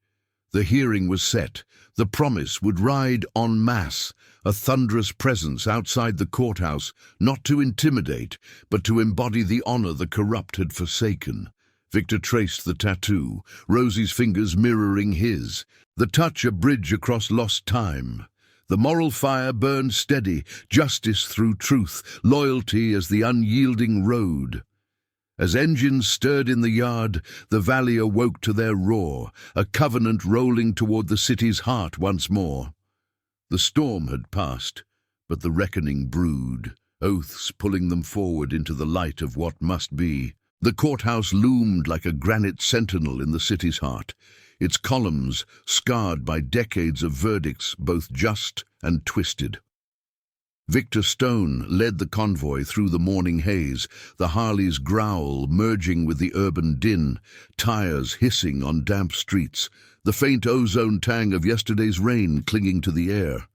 The hearing was set, the promise would ride en masse, a thunderous presence outside the courthouse, not to intimidate, but to embody the honor the corrupt had forsaken. Victor traced the tattoo, Rosie's fingers mirroring his, the touch a bridge across lost time. The moral fire burned steady, justice through truth, loyalty as the unyielding road. As engines stirred in the yard, the valley awoke to their roar, a covenant rolling toward the city's heart once more. The storm had passed, but the reckoning brewed, oaths pulling them forward into the light of what must be. The courthouse loomed like a granite sentinel in the city's heart, its columns scarred by decades of verdicts both just and twisted. Victor Stone led the convoy through the morning haze, the Harley's growl merging with the urban din, tires hissing on damp streets, the faint ozone tang of yesterday's rain clinging to the air.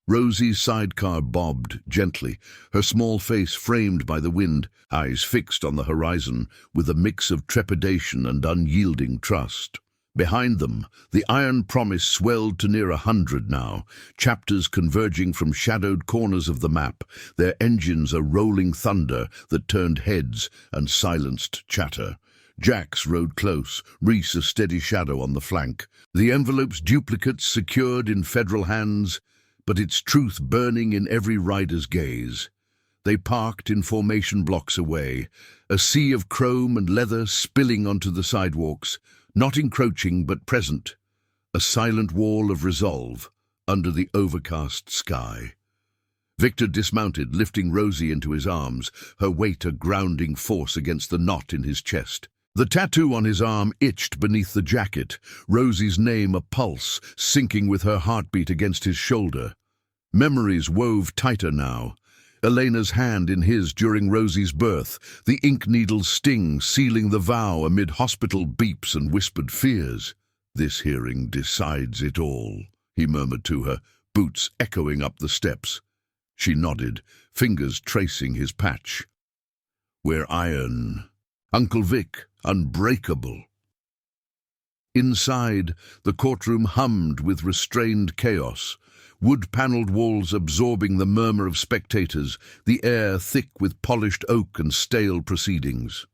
Rosie's sidecar bobbed gently, her small face framed by the wind, eyes fixed on the horizon with a mix of trepidation and unyielding trust. Behind them, the iron promise swelled to near 100 now, chapters converging from shadowed corners of the map, their engines a rolling thunder that turned heads and silenced chatter. Jax rode close, Reese a steady shadow on the flank, the envelope's duplicates secured in federal hands, but its truth burning in every rider's gaze. They parked in formation blocks away, a sea of chrome and leather spilling onto the sidewalks, not encroaching but present, a silent wall of resolve under the overcast sky. Victor dismounted, lifting Rosie into his arms, her weight a grounding force against the knot in his chest. The tattoo on his arm itched beneath the jacket, Rosie's name a pulse, sinking with her heartbeat against his shoulder. Memories wove tighter now. Elena's hand in his during Rosie's birth, the ink needle's sting sealing the vow amid hospital beeps and whispered fears. "This hearing decides it all," he murmured to her, boots echoing up the steps. She nodded, fingers tracing his patch. "We're iron. Uncle Vic, unbreakable." Inside, the courtroom hummed with restrained chaos, wood-paneled walls absorbing the murmur of spectators, the air thick with polished oak and stale proceedings.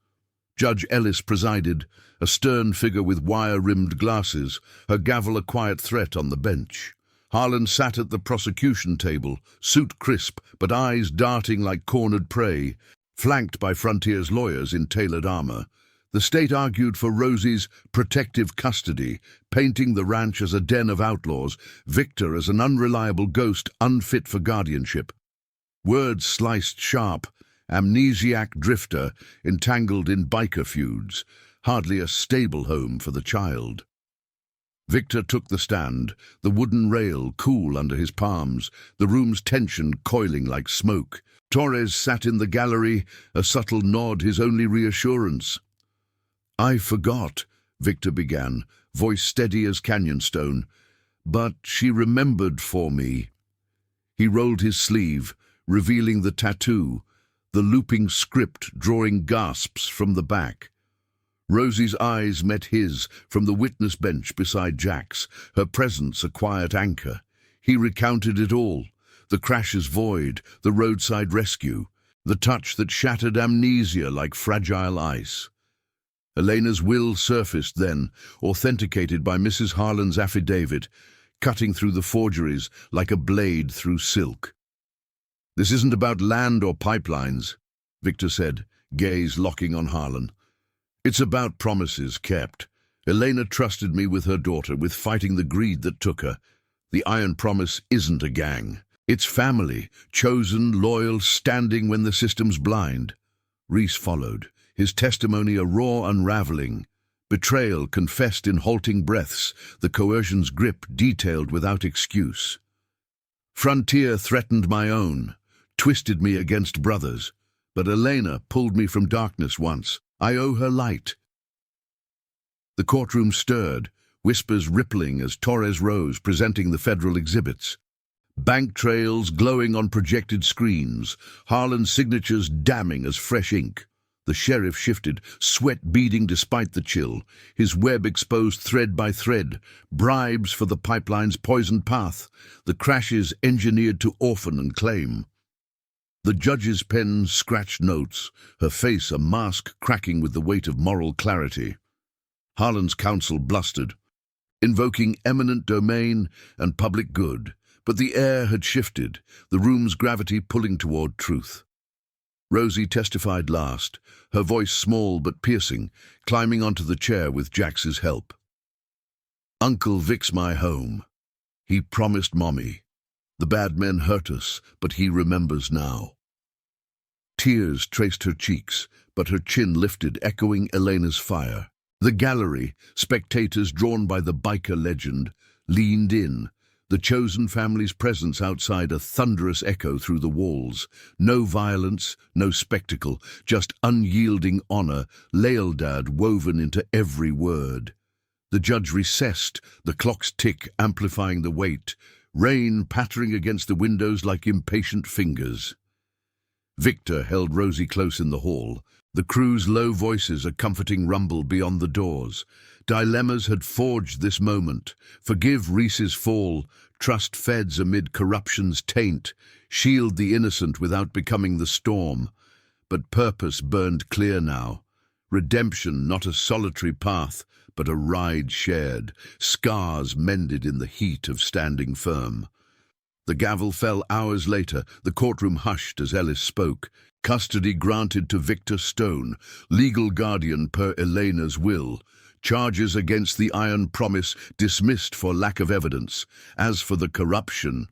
Judge Ellis presided, a stern figure with wire-rimmed glasses, her gavel a quiet threat on the bench. Harlan sat at the prosecution table, suit crisp but eyes darting like cornered prey, flanked by Frontier's lawyers in tailored armor. The state argued for Rosie's protective custody, painting the ranch as a den of outlaws, Victor as an unreliable ghost unfit for guardianship. Words sliced sharp, amnesiac drifter entangled in biker feuds, hardly a stable home for the child. Victor took the stand, the wooden rail cool under his palms, the room's tension coiling like smoke. Torres sat in the gallery, a subtle nod his only reassurance. "I forgot," Victor began, voice steady as canyon stone, "but she remembered for me." He rolled his sleeve, revealing the tattoo, the looping script drawing gasps from the back. Rosie's eyes met his from the witness bench beside Jack's, her presence a quiet anchor. He recounted it all, the crash's void, the roadside rescue, the touch that shattered amnesia like fragile ice. Elena's will surfaced then, authenticated by Mrs. Harlan's affidavit, cutting through the forgeries like a blade through silk. "This isn't about land or pipelines," Victor said, gaze locking on Harlan. "It's about promises kept. Elena trusted me with her daughter, with fighting the greed that took her. The Iron Promise isn't a gang. It's family, chosen, loyal, standing when the system's blind." Reese followed, his testimony a raw unraveling. Betrayal confessed in halting breaths, the coercion's grip detailed without excuse. "Frontier threatened my own, twisted me against brothers, but Elena pulled me from darkness once. I owe her light." The courtroom stirred, whispers rippling as Torres rose, presenting the federal exhibits. Bank trails glowing on projected screens, Harlan's signatures damning as fresh ink. The sheriff shifted, sweat beading despite the chill, his web exposed thread by thread, bribes for the pipeline's poisoned path, the crashes engineered to orphan and claim. The judge's pen scratched notes, her face a mask cracking with the weight of moral clarity. Harlan's counsel blustered, invoking eminent domain and public good, but the air had shifted, the room's gravity pulling toward truth. Rosie testified last, her voice small but piercing, climbing onto the chair with Jax's help. "Uncle Vic's my home. He promised Mommy. The bad men hurt us, but he remembers now." Tears traced her cheeks, but her chin lifted, echoing Elena's fire. The gallery, spectators drawn by the biker legend, leaned in, the chosen family's presence outside a thunderous echo through the walls. No violence, no spectacle, just unyielding honor, lealdad woven into every word. The judge recessed, the clock's tick amplifying the weight. rain pattering against the windows like impatient fingers. Victor held Rosie close in the hall, the crew's low voices a comforting rumble beyond the doors. Dilemmas had forged this moment. Forgive Reese's fall, trust feds amid corruption's taint, shield the innocent without becoming the storm. But purpose burned clear now. Redemption not a solitary path, but a ride shared, scars mended in the heat of standing firm. The gavel fell hours later, the courtroom hushed as Ellis spoke. Custody granted to Victor Stone, legal guardian per Elena's will. Charges against the Iron Promise dismissed for lack of evidence. As for the corruption...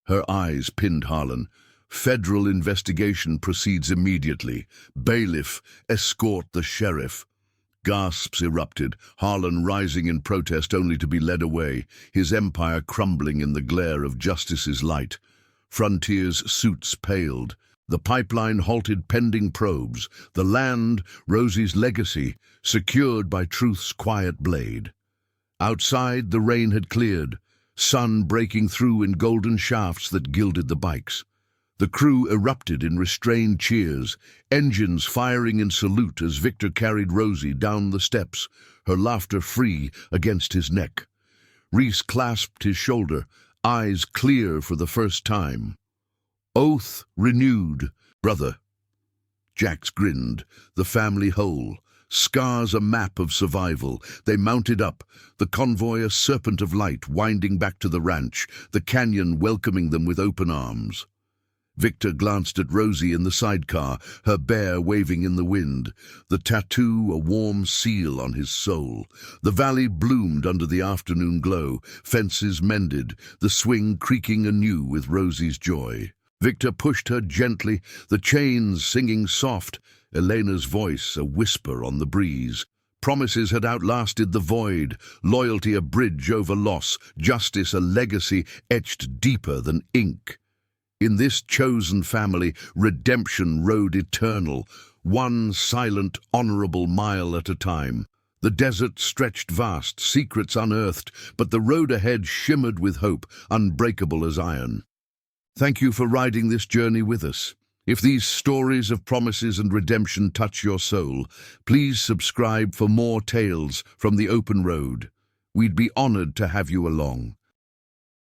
Her eyes pinned Harlan. Federal investigation proceeds immediately. Bailiff, escort the sheriff. Gasps erupted, Harlan rising in protest only to be led away, his empire crumbling in the glare of justice's light. Frontier's suits paled. The pipeline halted pending probes. The land, Rosie's legacy, secured by truth's quiet blade. Outside, the rain had cleared, sun breaking through in golden shafts that gilded the bikes. The crew erupted in restrained cheers, engines firing in salute as Victor carried Rosie down the steps, her laughter free against his neck. Reese clasped his shoulder, eyes clear for the first time. Oath renewed, brother. Jax grinned, the family whole, scars a map of survival. They mounted up, the convoy a serpent of light winding back to the ranch, the canyon welcoming them with open arms. Victor glanced at Rosie in the sidecar, her bear waving in the wind, the tattoo a warm seal on his soul. The valley bloomed under the afternoon glow, fences mended, the swing creaking anew with Rosie's joy. Victor pushed her gently, the chains singing soft, Elena's voice a whisper on the breeze. Promises had outlasted the void, loyalty a bridge over loss, justice a legacy etched deeper than ink. In this chosen family, redemption rode eternal, one silent, honorable mile at a time. The desert stretched vast, secrets unearthed, but the road ahead shimmered with hope, unbreakable as iron. Thank you for riding this journey with us. If these stories of promises and redemption touch your soul, please subscribe for more tales from the open road. We'd be honored to have you along.